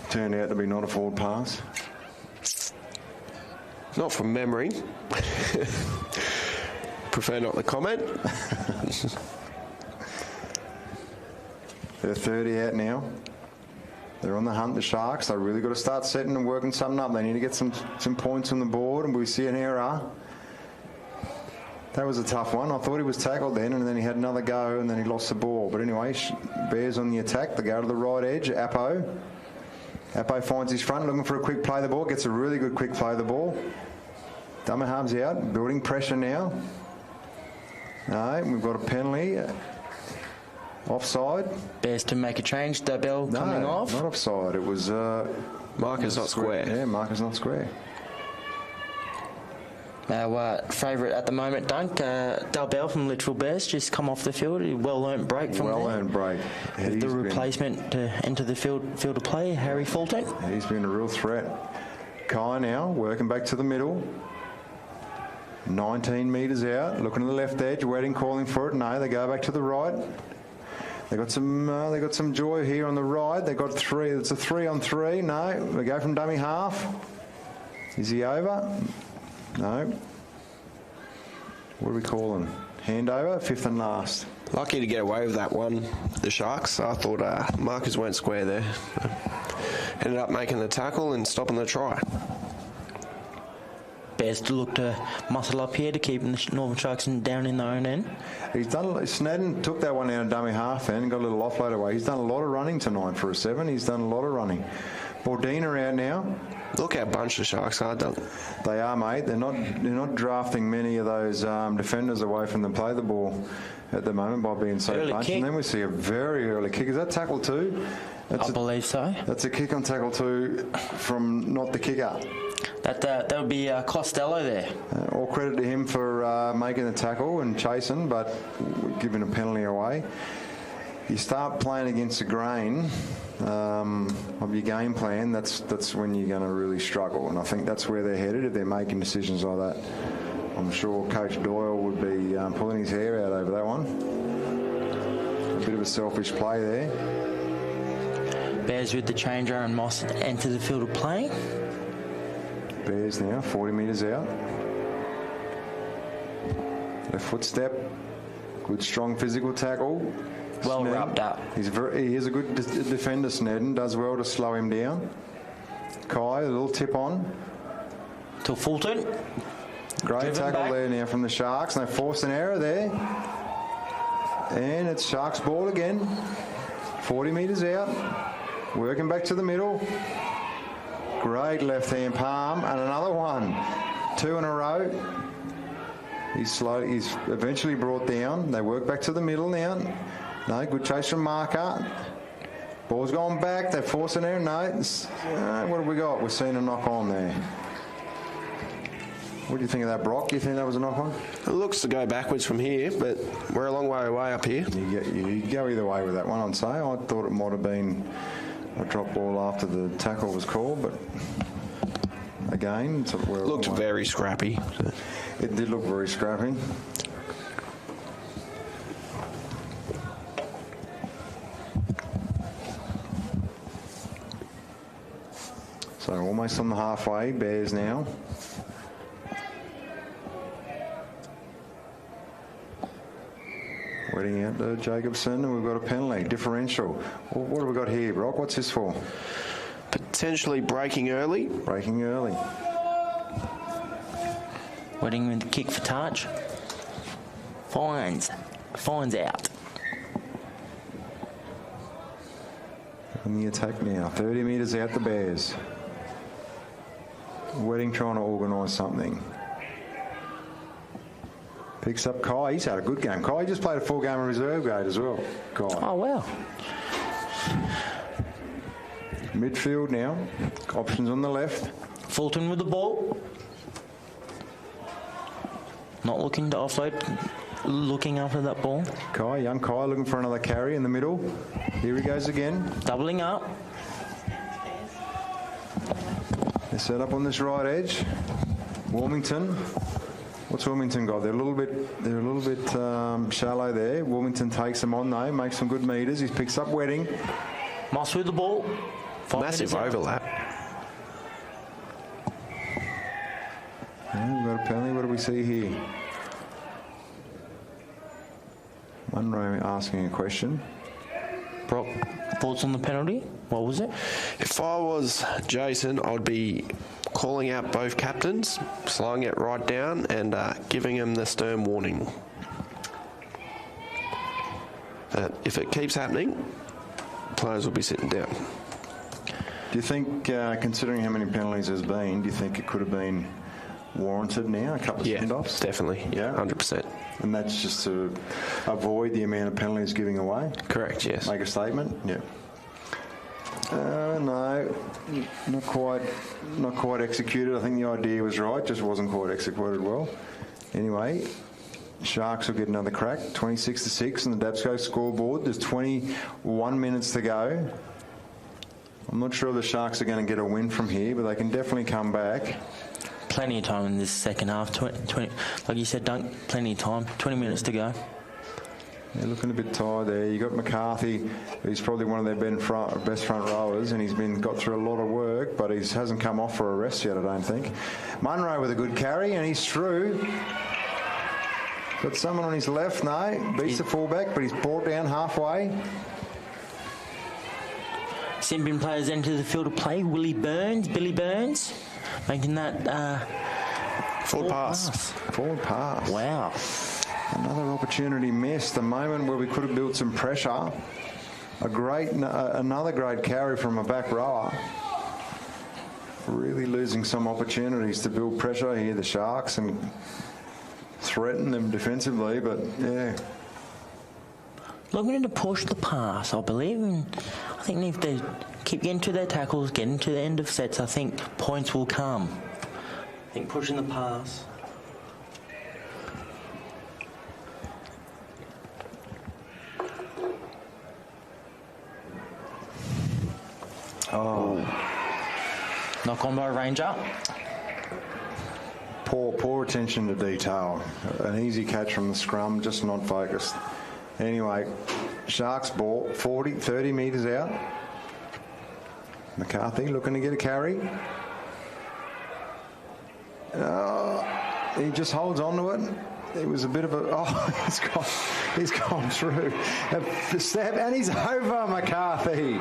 turned out to be not a forward pass? Not from memory. Prefer not to comment. They're 30 out now. They're on the hunt, the Sharks. They've really got to start setting and working something up. They need to get some points on the board, and we see an error. That was a tough one. I thought he was tackled then, and then he had another go, and then he lost the ball. But anyway, Bears on the attack. They go to the right edge. Appo finds his front, looking for a quick play of the ball. Gets a really good quick play of the ball. Dummerharm's out, building pressure now. No, we've got a penalty. Offside. Bears to make a change. Bell coming off. Not offside. It was... Marker's not square. Yeah, marker's not square. Our favourite at the moment, Dunk, Bell from Litchfield Bears, just come off the field. A well-earned break from there. Well-earned break. With the replacement to enter the field of play, Harry Fulton. He's been a real threat. Kai now, working back to the middle. 19 metres out, looking to the left edge, waiting, calling for it. No, they go back to the right. They got some joy here on the right. They got three. It's a 3-on-3. No, they go from dummy half. Is he over? No. What do we call him? Handover, fifth and last. Lucky to get away with that one, the Sharks. I thought markers weren't square there. Ended up making the tackle and stopping the try. Bears to look to muscle up here to keep the Northern Sharks down in their own end. Snedden took that one out of dummy half and got a little offload away. He's done a lot of running tonight for a 7. He's done a lot of running. Bordina out now. Look how bunched the Sharks are, Doug. They are, mate. They're not drafting many of those defenders away from the play the ball at the moment by being so Early bunched. kick. And then we see a very early kick. Is that tackle 2? I believe so. That's a kick on tackle 2 from not the kicker. That would be Costello there. All credit to him for making the tackle and chasing, but giving a penalty away. You start playing against the grain of your game plan, that's when you're going to really struggle. And I think that's where they're headed if they're making decisions like that. I'm sure Coach Doyle would be pulling his hair out over that one. A bit of a selfish play there. Bears with the changer and Moss enter the field of play. Bears now, 40 metres out. Left foot step. Good, strong physical tackle. Well Snedden. wrapped up. He is a good defender, Snedden. Does well to slow him down. Kai, a little tip on. To Fulton. Great Driven tackle back. there now from the Sharks. And they forced an error there. And it's Sharks ball again. 40 metres out. Working back to the middle. Great left-hand palm. And another one. 2 in a row. He's slow. He's eventually brought down. They work back to the middle now. No, good chase from Marker. Ball's gone back. They're forcing there. No. What have we got? We're seeing a knock on there. What do you think of that, Brock? Do you think that was a knock on? It looks to go backwards from here, but we're a long way away up here. You go either way with that one, I'd say. I thought it might have been a drop ball after the tackle was called, but again, we're Looked very scrappy. It did look very scrappy. So almost on the halfway, Bears now. Waiting out to Jacobson, and we've got a penalty, differential. Well, what have we got here, Brock? What's this for? Potentially breaking early. Breaking early. Waiting with the kick for touch. Fines out. On the attack now, 30 metres out the Bears. Wedding trying to organise something. Picks up Kai. He's had a good game. Kai just played a full game of reserve grade as well. Kai. Oh, wow. Midfield now. Options on the left. Fulton with the ball. Not looking to offload. Looking after that ball. Kai, young Kai looking for another carry in the middle. Here he goes again. Doubling up. They're set up on this right edge. Wilmington. What's Wilmington got? They're a little bit shallow there. Wilmington takes them on though, makes some good metres. He picks up Wedding. Moss with the ball. Massive overlap. Yeah, we've got a penalty. What do we see here? Munro asking a question. Brock, thoughts on the penalty? What was it? If I was Jason, I'd be calling out both captains, slowing it right down and giving them the stern warning. If it keeps happening, players will be sitting down. Do you think, considering how many penalties there's been, do you think it could have been warranted now? A couple of send-offs? Definitely. Yeah? 100%. And that's just to avoid the amount of penalties giving away? Correct, yes. Make a statement? Yeah. No, not quite executed. I think the idea was right, just wasn't quite executed well. Anyway, Sharks will get another crack, 26-6 on the DABSCO scoreboard. There's 21 minutes to go. I'm not sure the Sharks are going to get a win from here, but they can definitely come back. Plenty of time in this second half. 20, like you said, Dunk, plenty of time. 20 minutes to go. They're looking a bit tired there. You got McCarthy, who's probably one of their best front rowers, and he's got through a lot of work, but he hasn't come off for a rest yet, I don't think. Munro with a good carry, and he's through. Got someone on his left, no. Beats the fullback, but he's brought down halfway. Simpin players enter the field of play. Billy Burns, making that Forward pass. Forward pass. Wow. Another opportunity missed. A moment where we could have built some pressure. Another great carry from a back rower. Really losing some opportunities to build pressure here, the Sharks, and threaten them defensively, but yeah. Looking to push the pass, I believe. And I think if they keep getting to their tackles, getting to the end of sets, I think points will come. I think pushing the pass. Oh. Knock on by Ranger. Poor attention to detail. An easy catch from the scrum, just not focused. Anyway, Sharks ball, 30 metres out. McCarthy looking to get a carry. He just holds on to it. It was a bit of a... Oh, he's gone through. A stab, and he's over, McCarthy.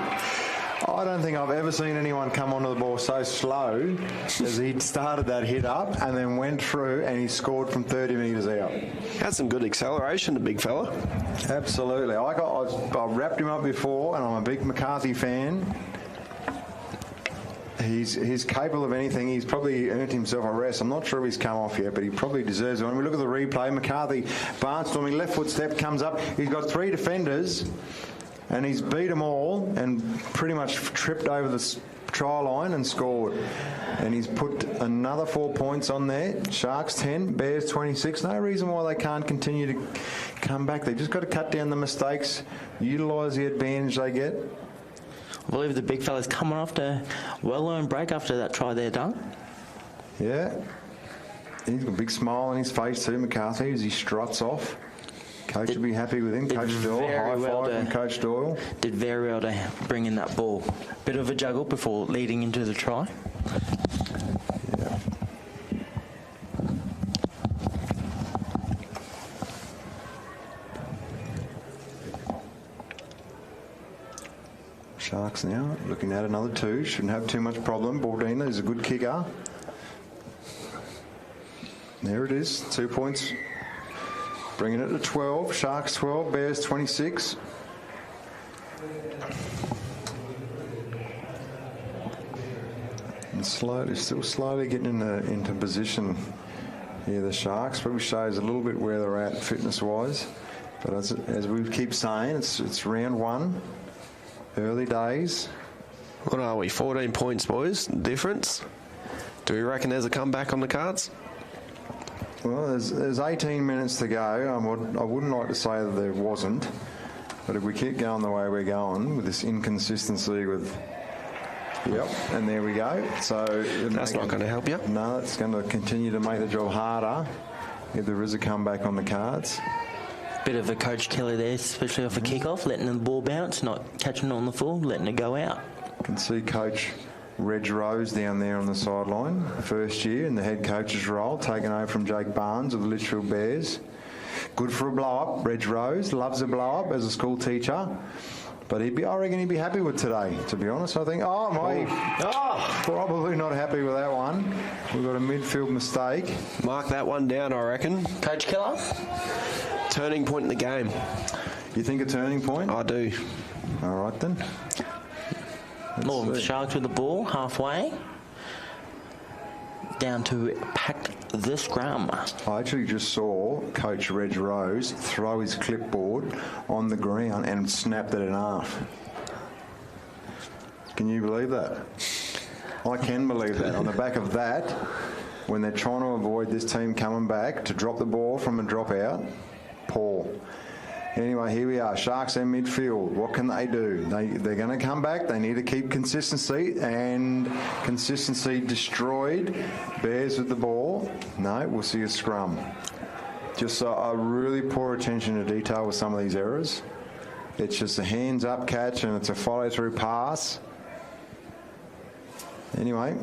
I don't think I've ever seen anyone come onto the ball so slow as he started that hit up and then went through and he scored from 30 metres out. Had some good acceleration, the big fella. Absolutely. I wrapped him up before, and I'm a big McCarthy fan. He's capable of anything. He's probably earned himself a rest. I'm not sure if he's come off yet, but he probably deserves it. When we look at the replay, McCarthy barnstorming, left foot step comes up. He's got 3 defenders. And he's beat them all and pretty much tripped over the try line and scored. And he's put another 4 points on there. Sharks 10, Bears 26. No reason why they can't continue to come back. They've just got to cut down the mistakes, utilise the advantage they get. I believe the big fella's coming off a well-earned break after that try there, Dunk. Yeah. He's got a big smile on his face too, McCarthy, as he struts off. Coach will be happy with him. Coach Doyle, high five from Coach Doyle. Did very well to bring in that ball. Bit of a juggle before leading into the try. Yeah. Sharks now looking at another 2. Shouldn't have too much problem. Baldina is a good kicker. There it is. 2 points. Bringing it to 12. Sharks 12, Bears 26. And still slowly getting into position here, the Sharks. Probably shows a little bit where they're at fitness-wise. But as we keep saying, it's round 1. Early days. What are we, 14 points, boys? Difference? Do we reckon there's a comeback on the cards? Well, there's 18 minutes to go. I wouldn't like to say that there wasn't, but if we keep going the way we're going with this inconsistency with Yep, and there we go. So That's not going to help you. No, it's going to continue to make the job harder if there is a comeback on the cards. Bit of a coach killer there, especially off a kick-off, letting the ball bounce, not catching it on the full, letting it go out. You can see Coach Reg Rose down there on the sideline, first year in the head coach's role, taken over from Jake Barnes of the Litchfield Bears. Good for a blow-up. Reg Rose loves a blow-up as a school teacher. But I reckon he'd be happy with today, to be honest. I think, probably not happy with that one. We've got a midfield mistake. Mark that one down, I reckon. Coach killer? Turning point in the game. You think a turning point? I do. All right, then. Northern Sharks with the ball, halfway. Down to pack the scrum. I actually just saw Coach Reg Rose throw his clipboard on the ground and snapped it in half. Can you believe that? I can believe that. On the back of that, when they're trying to avoid this team coming back to drop the ball from a dropout, poor. Anyway, here we are. Sharks in midfield. What can they do? They're going to come back. They need to keep consistency, and consistency destroyed. Bears with the ball. No, we'll see a scrum. Just a really poor attention to detail with some of these errors. It's just a hands-up catch, and it's a follow-through pass. Anyway,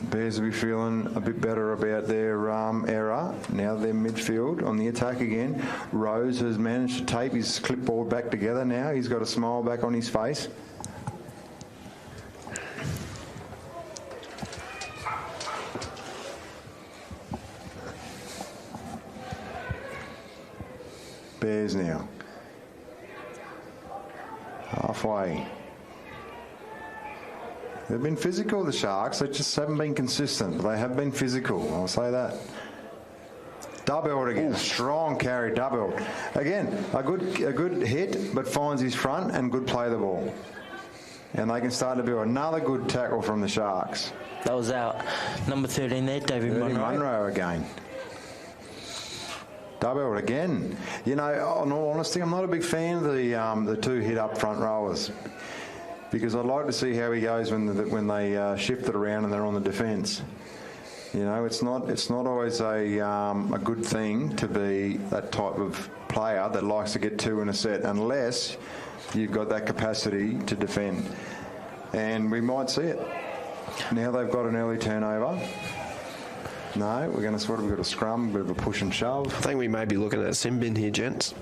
Bears will be feeling a bit better about their error. Now they're midfield on the attack again. Rose has managed to tape his clipboard back together now. He's got a smile back on his face. Bears now. Halfway. They've been physical, the Sharks. They just haven't been consistent. They have been physical, I'll say that. Doubled again. Strong carry, doubled. Again, a good hit, but finds his front and good play of the ball. And they can start to build another good tackle from the Sharks. That was our number 13 there, David Munro again. Doubled again. You know, in all honesty, I'm not a big fan of the two hit up front rowers, because I'd like to see how he goes when they shift it around and they're on the defence. You know, it's not always a good thing to be that type of player that likes to get two in a set, unless you've got that capacity to defend. And we might see it. Now they've got an early turnover. No, we've got a scrum, a bit of a push and shove. I think we may be looking at a sin bin here, gents.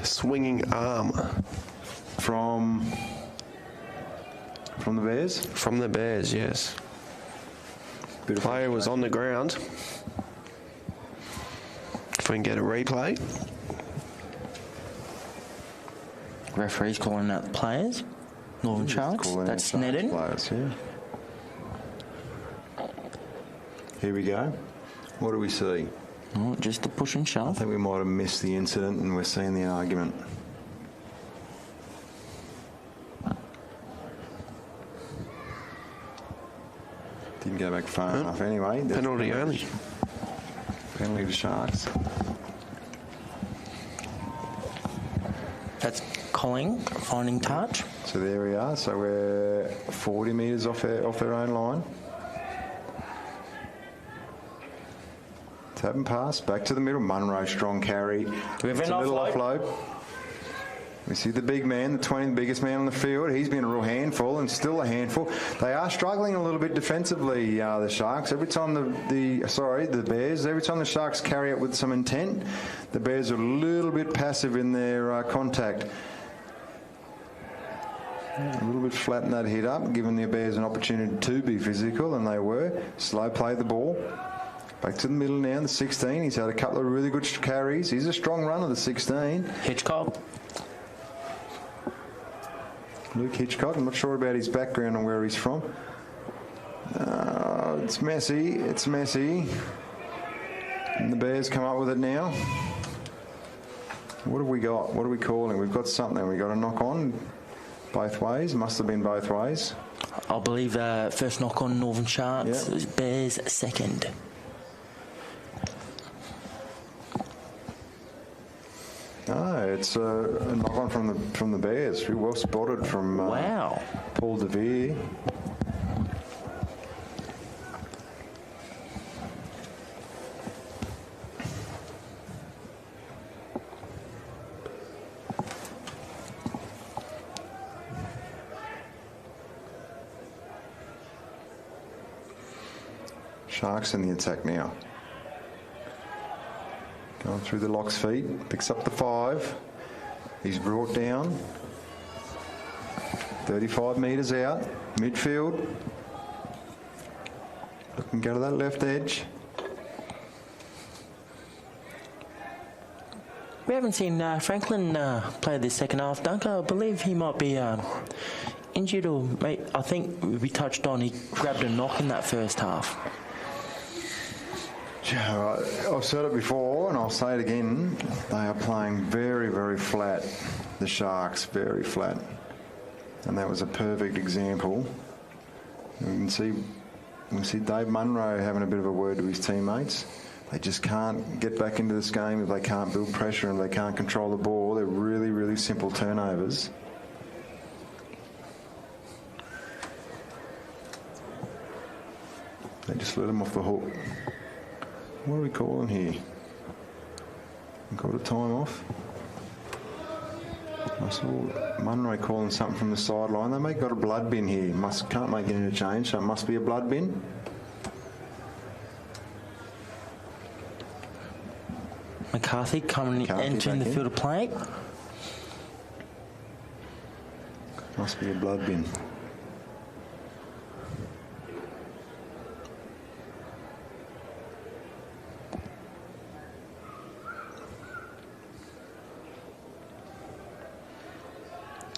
Swinging arm. From the Bears? From the Bears, yes. The player was on the ground. If we can get a replay. Referee's calling out the players. Northern Sharks. That's netted. Players, yeah. Here we go. What do we see? Oh, just the push and I shove. think we might have missed the incident and we're seeing the argument. Didn't go back far enough anyway. Penalty only. Penalty to Sharks. That's Colling, finding touch. So there we are. So we're 40 metres off their own line. Tap and pass. Back to the middle. Munro, strong carry. Do we have it's an a little offload? offload. We see the big man, the 20th biggest man on the field. He's been a real handful and still a handful. They are struggling a little bit defensively, the Sharks. Every time the Bears, every time the Sharks carry it with some intent, the Bears are a little bit passive in their contact. A little bit flat in that hit up, giving the Bears an opportunity to be physical, and they were. Slow play the ball. Back to the middle now, the 16. He's had a couple of really good carries. He's a strong runner, the 16. Hitchcock. Luke Hitchcock. I'm not sure about his background and where he's from. It's messy. It's messy. And the Bears come up with it now. What have we got? What are we calling? We've got something. We've got a knock on both ways. Must have been both ways. I believe first knock on Northern Sharks. Yep. Bears second. No, it's a knock on from the Bears. Really well spotted from Wow. Paul DeVere. Sharks in the attack now. Going through the lock's feet, picks up the 5. He's brought down. 35 metres out, midfield. Looking to go to that left edge. We haven't seen Franklin play this second half, Duncan. I believe he might be injured, or I think we touched on he grabbed a knock in that first half. Yeah, I've said it before and I'll say it again. They are playing very, very flat. The Sharks, very flat. And that was a perfect example. We can see Dave Munro having a bit of a word to his teammates. They just can't get back into this game if they can't build pressure and they can't control the ball. They're really, really simple turnovers. They just let them off the hook. What are we calling here? Got a time off. I saw Munro calling something from the sideline. They may got a blood bin here. Can't make any change, so it must be a blood bin. McCarthy entering the field of play. Must be a blood bin.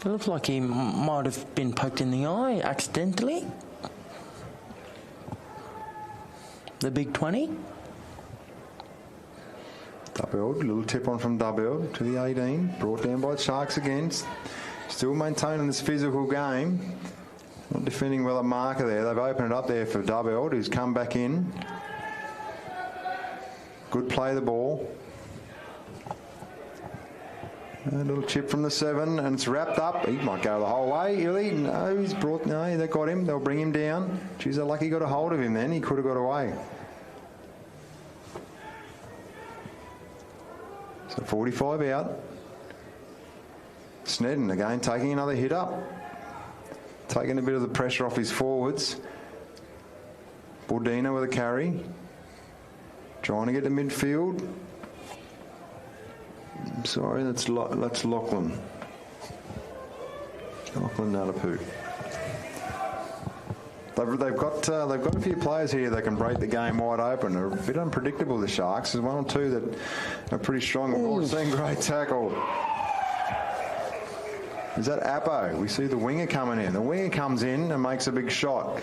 It looks like he might have been poked in the eye accidentally. The big 20. Dubbeld, little tip on from Dubbeld to the 18. Brought down by the Sharks again. Still maintaining this physical game. Not defending well at marker there. They've opened it up there for Dubbeld, who's come back in. Good play of the ball. A little chip from the 7, and it's wrapped up. He might go the whole way. Really? No, they got him. They'll bring him down. Geez, they're lucky got a hold of him then. He could have got away. So 45 out. Snedden again taking another hit up. Taking a bit of the pressure off his forwards. Bordina with a carry. Trying to get to midfield. Sorry, that's Lachlan. Lachlan Nalapu. They've got a few players here that can break the game wide open. They're a bit unpredictable, the Sharks. There's one or two that are pretty strong. We've all seen great tackle. Is that Appo? We see the winger coming in. The winger comes in and makes a big shot.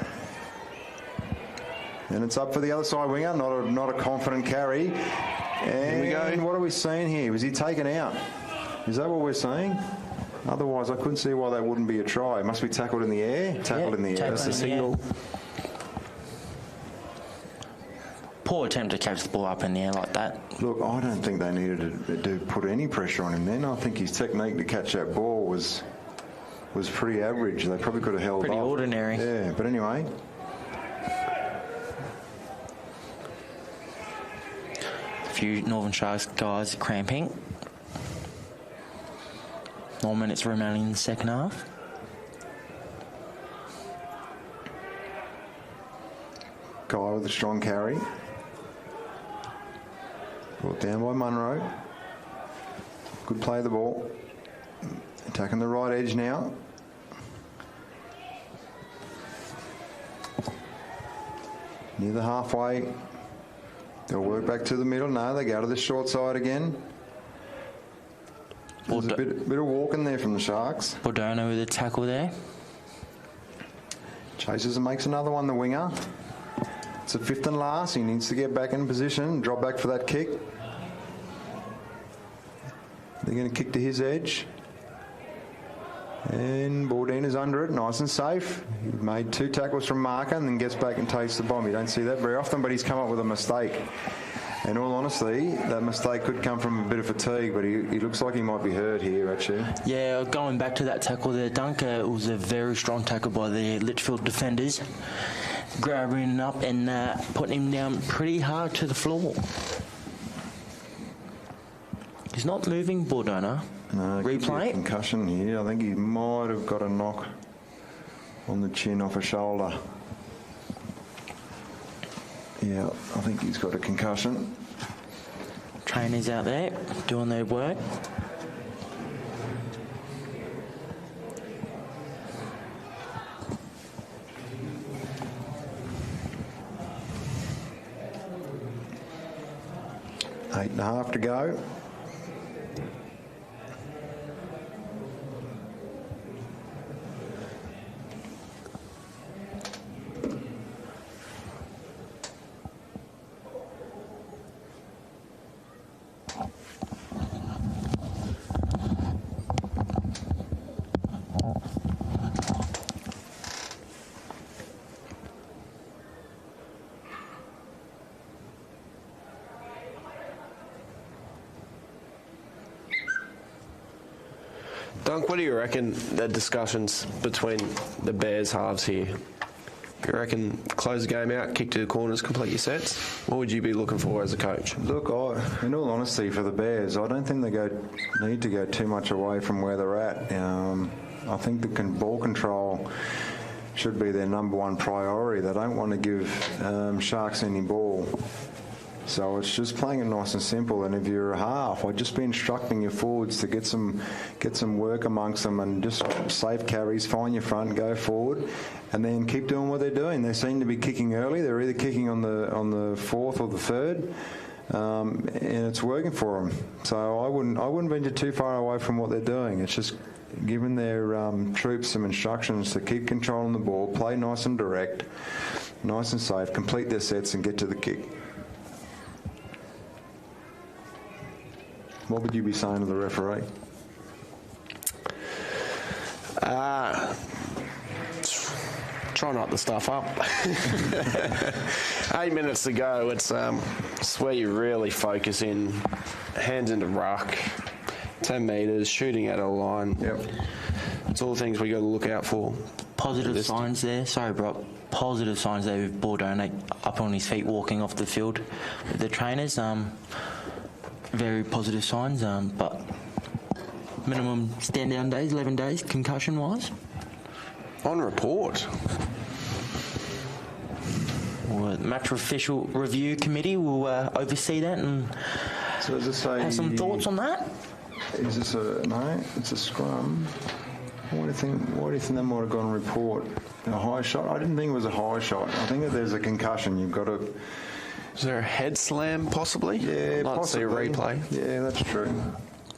And it's up for the other side winger. Not a confident carry. And Here we go. What are we seeing here? Was he taken out? Is that what we're saying? Otherwise, I couldn't see why that wouldn't be a try. It must be tackled in the air. Tackled in the air. That's the signal. Poor attempt to catch the ball up in the air like that. Look, I don't think they needed to put any pressure on him then. I think his technique to catch that ball was pretty average. They probably could have held Pretty off. ordinary. Yeah, but anyway. A few Northern Sharks guys cramping. 4 minutes remaining in the second half. Guy with a strong carry. Brought down by Munro. Good play of the ball. Attacking the right edge now. Near the halfway. They'll work back to the middle. No, they go to the short side again. There's a bit of walking there from the Sharks. Bordona with a tackle there. Chases and makes another one, the winger. It's a fifth and last. He needs to get back in position, drop back for that kick. They're going to kick to his edge. And Bordina's under it, nice and safe. He made 2 tackles from marker and then gets back and takes the bomb. You don't see that very often, but he's come up with a mistake. In all honesty, that mistake could come from a bit of fatigue, but he looks like he might be hurt here, actually. Yeah, going back to that tackle there, Dunk, it was a very strong tackle by the Litchfield defenders. Grabbing him up and putting him down pretty hard to the floor. He's not moving, Bordona. No, replay. Concussion here. I think he might have got a knock on the chin off a shoulder. Yeah, I think he's got a concussion. Trainers out there doing their work. Eight and a half to go. Dunk, what do you reckon the discussions between the Bears halves here? You reckon close the game out, kick to the corners, complete your sets? What would you be looking for as a coach? Look, in all honesty, for the Bears, I don't think they need to go too much away from where they're at. I think the ball control should be their number one priority. They don't want to give Sharks any ball. So it's just playing it nice and simple. And if you're a half, I'd just be instructing your forwards to get some work amongst them and just safe carries, find your front, go forward, and then keep doing what they're doing. They seem to be kicking early. They're either kicking on the fourth or the third, and it's working for them. So I wouldn't venture too far away from what they're doing. It's just giving their troops some instructions to keep controlling the ball, play nice and direct, nice and safe, complete their sets, and get to the kick. What would you be saying to the referee? Try not to stuff up. 8 minutes to go. It's where you really focus in. Hands into ruck, 10 metres, shooting at a line. Yep. It's all the things we got to look out for. Positive signs there. Sorry, Brock. Positive signs there with Bordona up on his feet, walking off the field with the trainers. Very positive signs, but minimum stand-down days, 11 days, concussion-wise. On report. Well, the match official review committee will oversee that and So does it say have some thoughts on that. Is this no? It's a scrum. Why do you think they might have gone report a high shot? I didn't think it was a high shot. I think that there's a concussion. You've got to. Is there a head slam possibly? Yeah, possibly. See a replay. Yeah, that's true.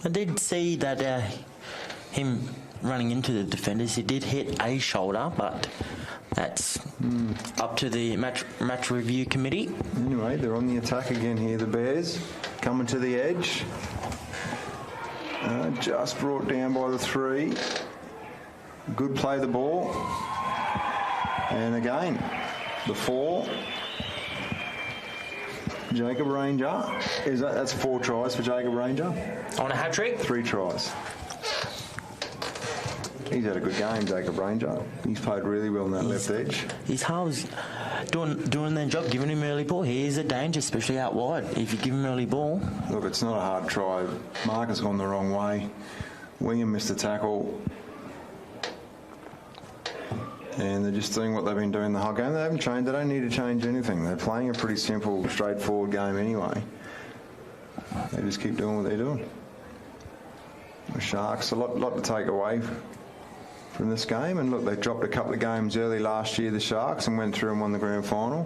I did see that him running into the defenders, he did hit a shoulder, but that's up to the match review committee. Anyway, they're on the attack again here, the Bears. Coming to the edge. Just brought down by the 3. Good play of the ball. And again, the 4. Jacob Ranger. That's 4 tries for Jacob Ranger? On a hat-trick? 3 tries. He's had a good game, Jacob Ranger. He's played really well on that left edge. His halves doing their job, giving him early ball. He is a danger, especially out wide. If you give him early ball. Look, it's not a hard try. Mark has gone the wrong way. Wingham missed the tackle. And they're just doing what they've been doing the whole game. They haven't changed. They don't need to change anything. They're playing a pretty simple, straightforward game anyway. They just keep doing what they're doing. The Sharks, a lot to take away from this game. And look, they dropped a couple of games early last year, the Sharks, and went through and won the grand final.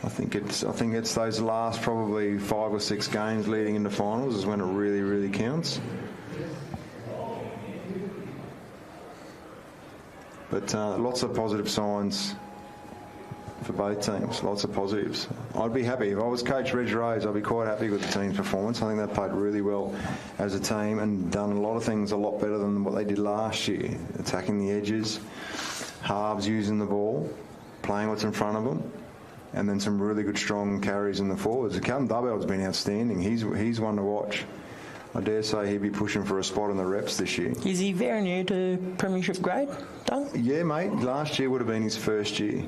I think it's those last probably 5 or 6 games leading into finals is when it really, really counts. But lots of positive signs for both teams, lots of positives. I'd be happy. If I was Coach Reg Rose, I'd be quite happy with the team's performance. I think they played really well as a team and done a lot of things a lot better than what they did last year. Attacking the edges, halves using the ball, playing what's in front of them. and then some really good strong carries in the forwards. Callum Dubbeld's been outstanding. He's one to watch. I dare say he'd be pushing for a spot in the reps this year. Is he very new to Premiership grade, Doug? Yeah, mate. Last year would have been his first year.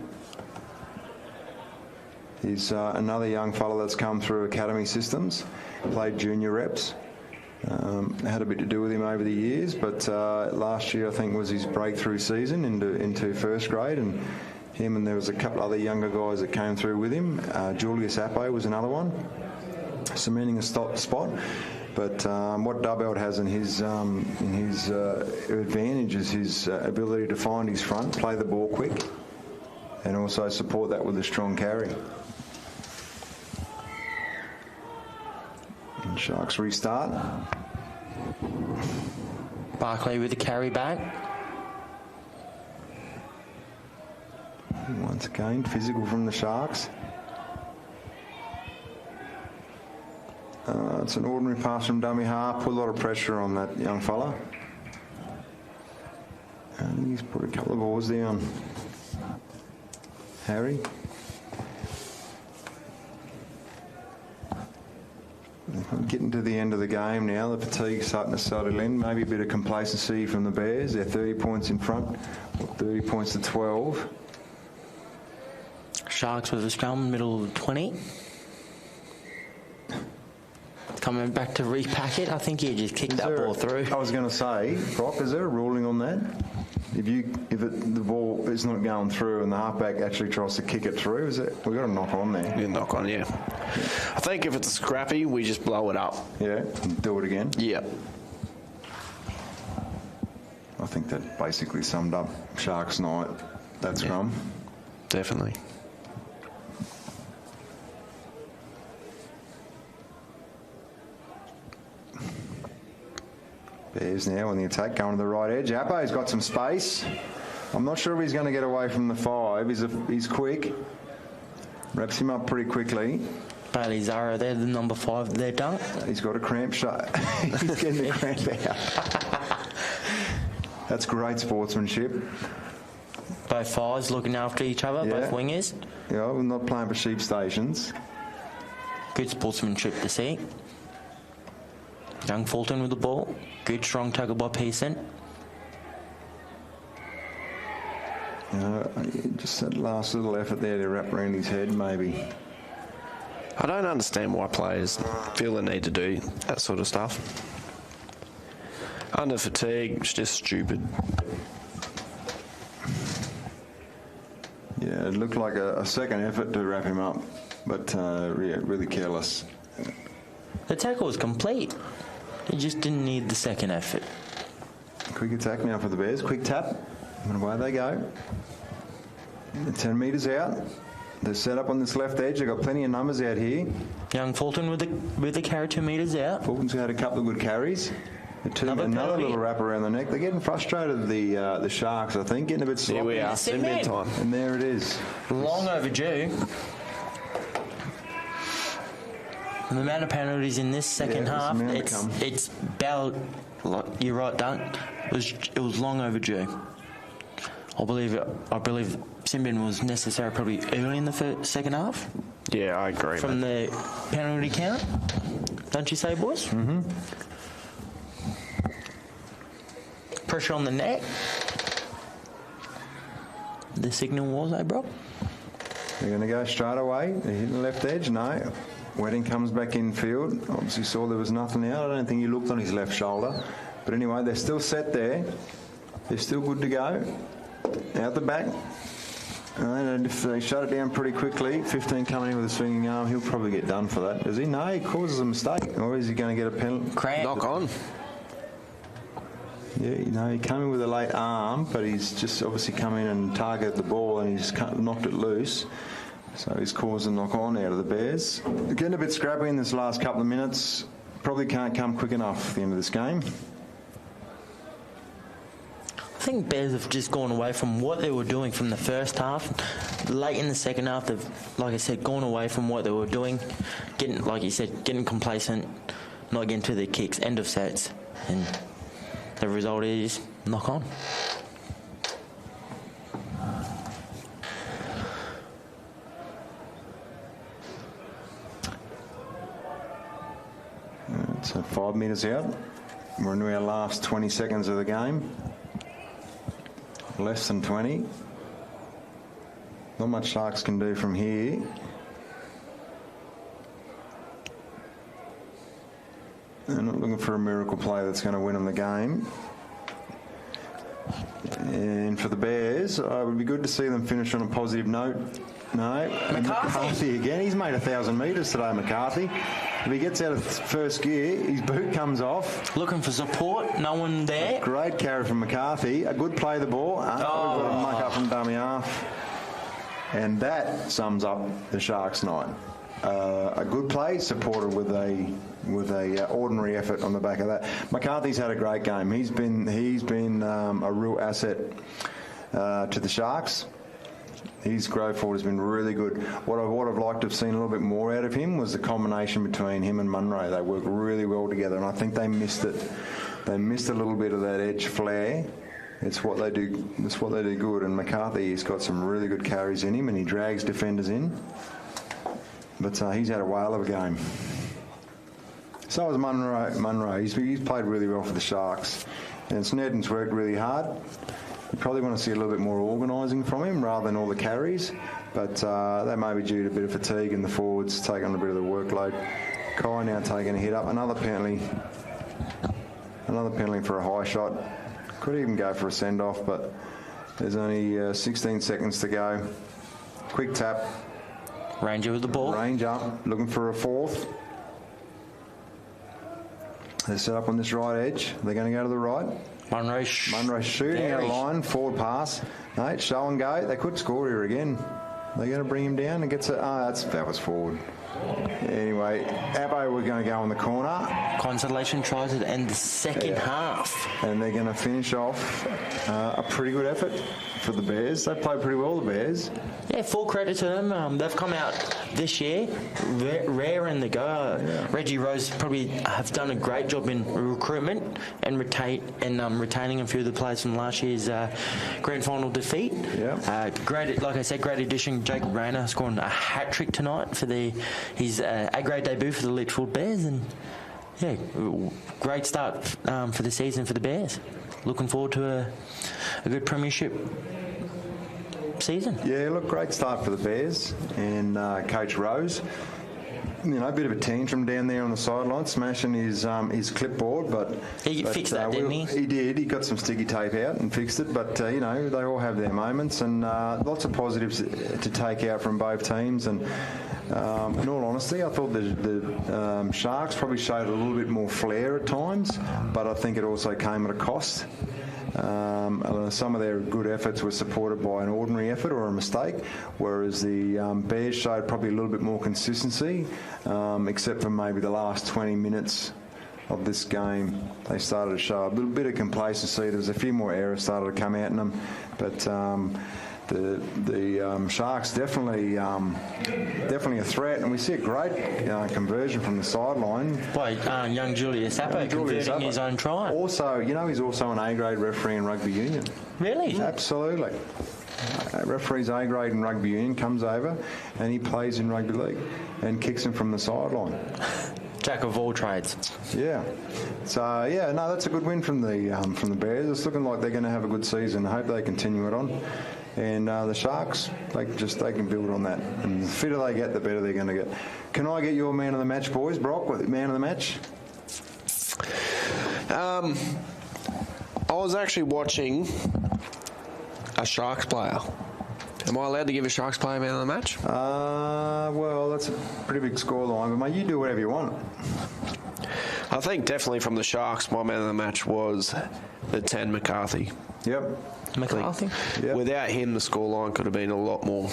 He's another young fella that's come through academy systems, played junior reps. Had a bit to do with him over the years, but last year I think was his breakthrough season into first grade, and him and there was a couple other younger guys that came through with him. Julius Appe was another one, cementing a spot. But what Dubbeld has in his advantage is his ability to find his front, play the ball quick, and also support that with a strong carry. And Sharks restart. Barclay with the carry back. Once again, physical from the Sharks. It's an ordinary pass from dummy half. Put a lot of pressure on that young fella. And he's put a couple of balls down. Harry. Getting to the end of the game now. The fatigue's starting to settle in. Maybe a bit of complacency from the Bears. They're 30 points in front. 30 points to 12. Sharks with a scrum, middle of the 20. Coming back to repack it. I think he just kicked that ball through. I was going to say, Brock, is there a ruling on that? If the ball is not going through and the halfback actually tries to kick it through, we've got a knock on there. Yeah, knock on, yeah. I think if it's scrappy, we just blow it up. Yeah, and do it again. Yeah. I think that basically summed up Sharks night, that scrum. Definitely. Bears now on the attack, going to the right edge. Appe's got some space. I'm not sure if he's going to get away from the 5. He's quick. Wraps him up pretty quickly. Bailey Zara there, the number 5 there, Dunk. He's got a cramp shot. He's getting the cramp out. That's great sportsmanship. Both fives looking after each other, both wingers. Yeah, we're not playing for sheep stations. Good sportsmanship to see. Young Fulton with the ball. Good strong tackle by Pearson. Just that last little effort there to wrap around his head, maybe. I don't understand why players feel the need to do that sort of stuff. Under fatigue, it's just stupid. Yeah, it looked like a second effort to wrap him up, but really careless. The tackle was complete. He just didn't need the second effort. Quick attack now for the Bears. Quick tap. And away they go. 10 metres out. They're set up on this left edge. They've got plenty of numbers out here. Young Fulton with the carry 2 metres out. Fulton's had a couple of good carries. Another little wrap around the neck. They're getting frustrated, the Sharks, I think. Getting a bit sloppy. Here we are. Sin bin time. And there it is. Long overdue. And the amount of penalties in this second half, it's about, you're right, Dunk. It was long overdue. I believe Simbin was necessary probably early in the second half. Yeah, I agree. From the penalty count, don't you say, boys? Mm-hmm. Pressure on the neck. The signal was, Brock? They're going to go straight away. They're hitting the left edge. No. Wedding comes back in field. Obviously saw there was nothing out. I don't think he looked on his left shoulder. But anyway, they're still set there. They're still good to go. Out the back. And if they shut it down pretty quickly, 15 coming in with a swinging arm, he'll probably get done for that. Does he? No, he causes a mistake. Or is he going to get a penalty? Cramp. Knock on. Yeah, he came in with a late arm, but he's just obviously come in and targeted the ball and he's knocked it loose. So he's caused a knock-on out of the Bears. Getting a bit scrappy in this last couple of minutes. Probably can't come quick enough at the end of this game. I think Bears have just gone away from what they were doing from the first half. Late in the second half, they've, like I said, gone away from what they were doing. Getting, like you said, getting complacent, not getting to the kicks, end of sets. And the result is knock on. So 5 metres out. We're into our last 20 seconds of the game. Less than 20. Not much Sharks can do from here. They're not looking for a miracle play that's going to win them the game. And for the Bears, it would be good to see them finish on a positive note. No, McCarthy again. He's made 1,000 metres today, McCarthy. If he gets out of first gear, his boot comes off. Looking for support, no one there. Great carry from McCarthy. A good play of the ball. We've got a muck up from dummy half. And that sums up the Sharks' night. A good play supported with a ordinary effort on the back of that. McCarthy's had a great game. He's been a real asset to the Sharks. His growth forward has been really good. What I've liked to have seen a little bit more out of him was the combination between him and Munro. They work really well together, and I think they missed it. They missed a little bit of that edge flair. It's what they do. It's what they do good. And McCarthy, he's got some really good carries in him, and he drags defenders in. But he's had a whale of a game. So has Munro. He's played really well for the Sharks, and Snedden's worked really hard. You probably want to see a little bit more organising from him rather than all the carries, but that may be due to a bit of fatigue in the forwards, taking on a bit of the workload. Kai now taking a hit up. Another penalty for a high shot. Could even go for a send-off, but there's only 16 seconds to go. Quick tap. Ranger with the ball. Ranger looking for a fourth. They're set up on this right edge. They're going to go to the right. Munro shooting out of line, forward pass. No, it's show and go. They could score here again. They're going to bring him down and gets it. That was forward. Anyway, Abbo we're going to go on the corner. Consolation tries to end the second half. And they're going to finish off a pretty good effort for the Bears. They played pretty well, the Bears. Yeah, full credit to them. They've come out this year rare in the go. Reggie Rose probably have done a great job in recruitment and retaining a few of the players from last year's grand final defeat. Great, like I said, great addition. Jacob Rayner scoring a hat trick tonight for his A-grade debut for the Litchfield Bears, and great start for the season for the Bears. Looking forward to a good Premiership season. Yeah, look, great start for the Bears and Coach Rose. You know, a bit of a tantrum down there on the sideline, smashing his clipboard, but he fixed that, didn't he? He did. He got some sticky tape out and fixed it. But you know, they all have their moments, and lots of positives to take out from both teams. And in all honesty, I thought the Sharks probably showed a little bit more flair at times, but I think it also came at a cost. Some of their good efforts were supported by an ordinary effort or a mistake, whereas the Bears showed probably a little bit more consistency, except for maybe the last 20 minutes of this game. They started to show a little bit of complacency. There was a few more errors started to come out in them, but the Sharks definitely a threat, and we see a great conversion from the sideline by young Julius Appo converting his own try. Also, you know, he's also an A-grade referee in rugby union. Really? Absolutely. Referee's A-grade in rugby union, comes over and he plays in rugby league and kicks him from the sideline. Jack of all trades. Yeah. So that's a good win from the Bears. It's looking like they're going to have a good season. I hope they continue it on. And the Sharks, they can build on that. And the fitter they get, the better they're going to get. Can I get your man of the match, boys? Brock, man of the match? I was actually watching a Sharks player. Am I allowed to give a Sharks player man of the match? Well, that's a pretty big scoreline, but mate, you do whatever you want. I think definitely from the Sharks, my man of the match was the 10 McCarthy. Yep. McCarthy? Yep. Without him, the scoreline could have been a lot more.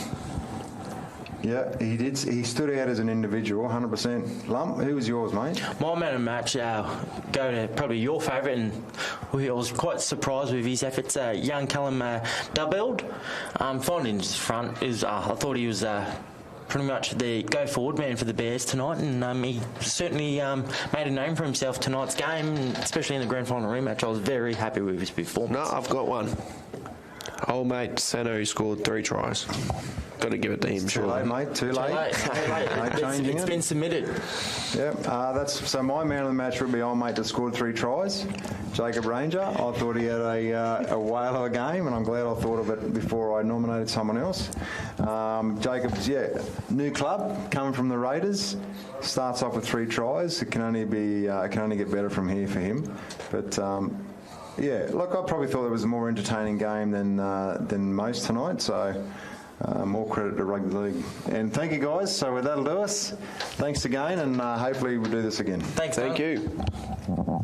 Yeah, he did. He stood out as an individual, 100%. Lump, who was yours, mate? My man of the match, go to probably your favourite, and I was quite surprised with his efforts. Young Callum Dubbeld, finding his front is. I thought he was pretty much the go-forward man for the Bears tonight, and he certainly made a name for himself tonight's game, especially in the grand final rematch. I was very happy with his performance. No, I've got one. Old mate Sano, who scored 3 tries. Got to give it to him, Too surely. late, mate. Too late. No It's changing it. been submitted. Yep. So my man of the match would be old mate that scored 3 tries, Jacob Ranger. I thought he had a whale of a game, and I'm glad I thought of it before I nominated someone else. Jacob's new club coming from the Raiders. Starts off with 3 tries. It can only get better from here for him. But look, I probably thought it was a more entertaining game than most tonight. So. More credit to Rugby League. And thank you, guys. So that'll do us. Thanks again, and hopefully we'll do this again. Thanks, Thank mate. you.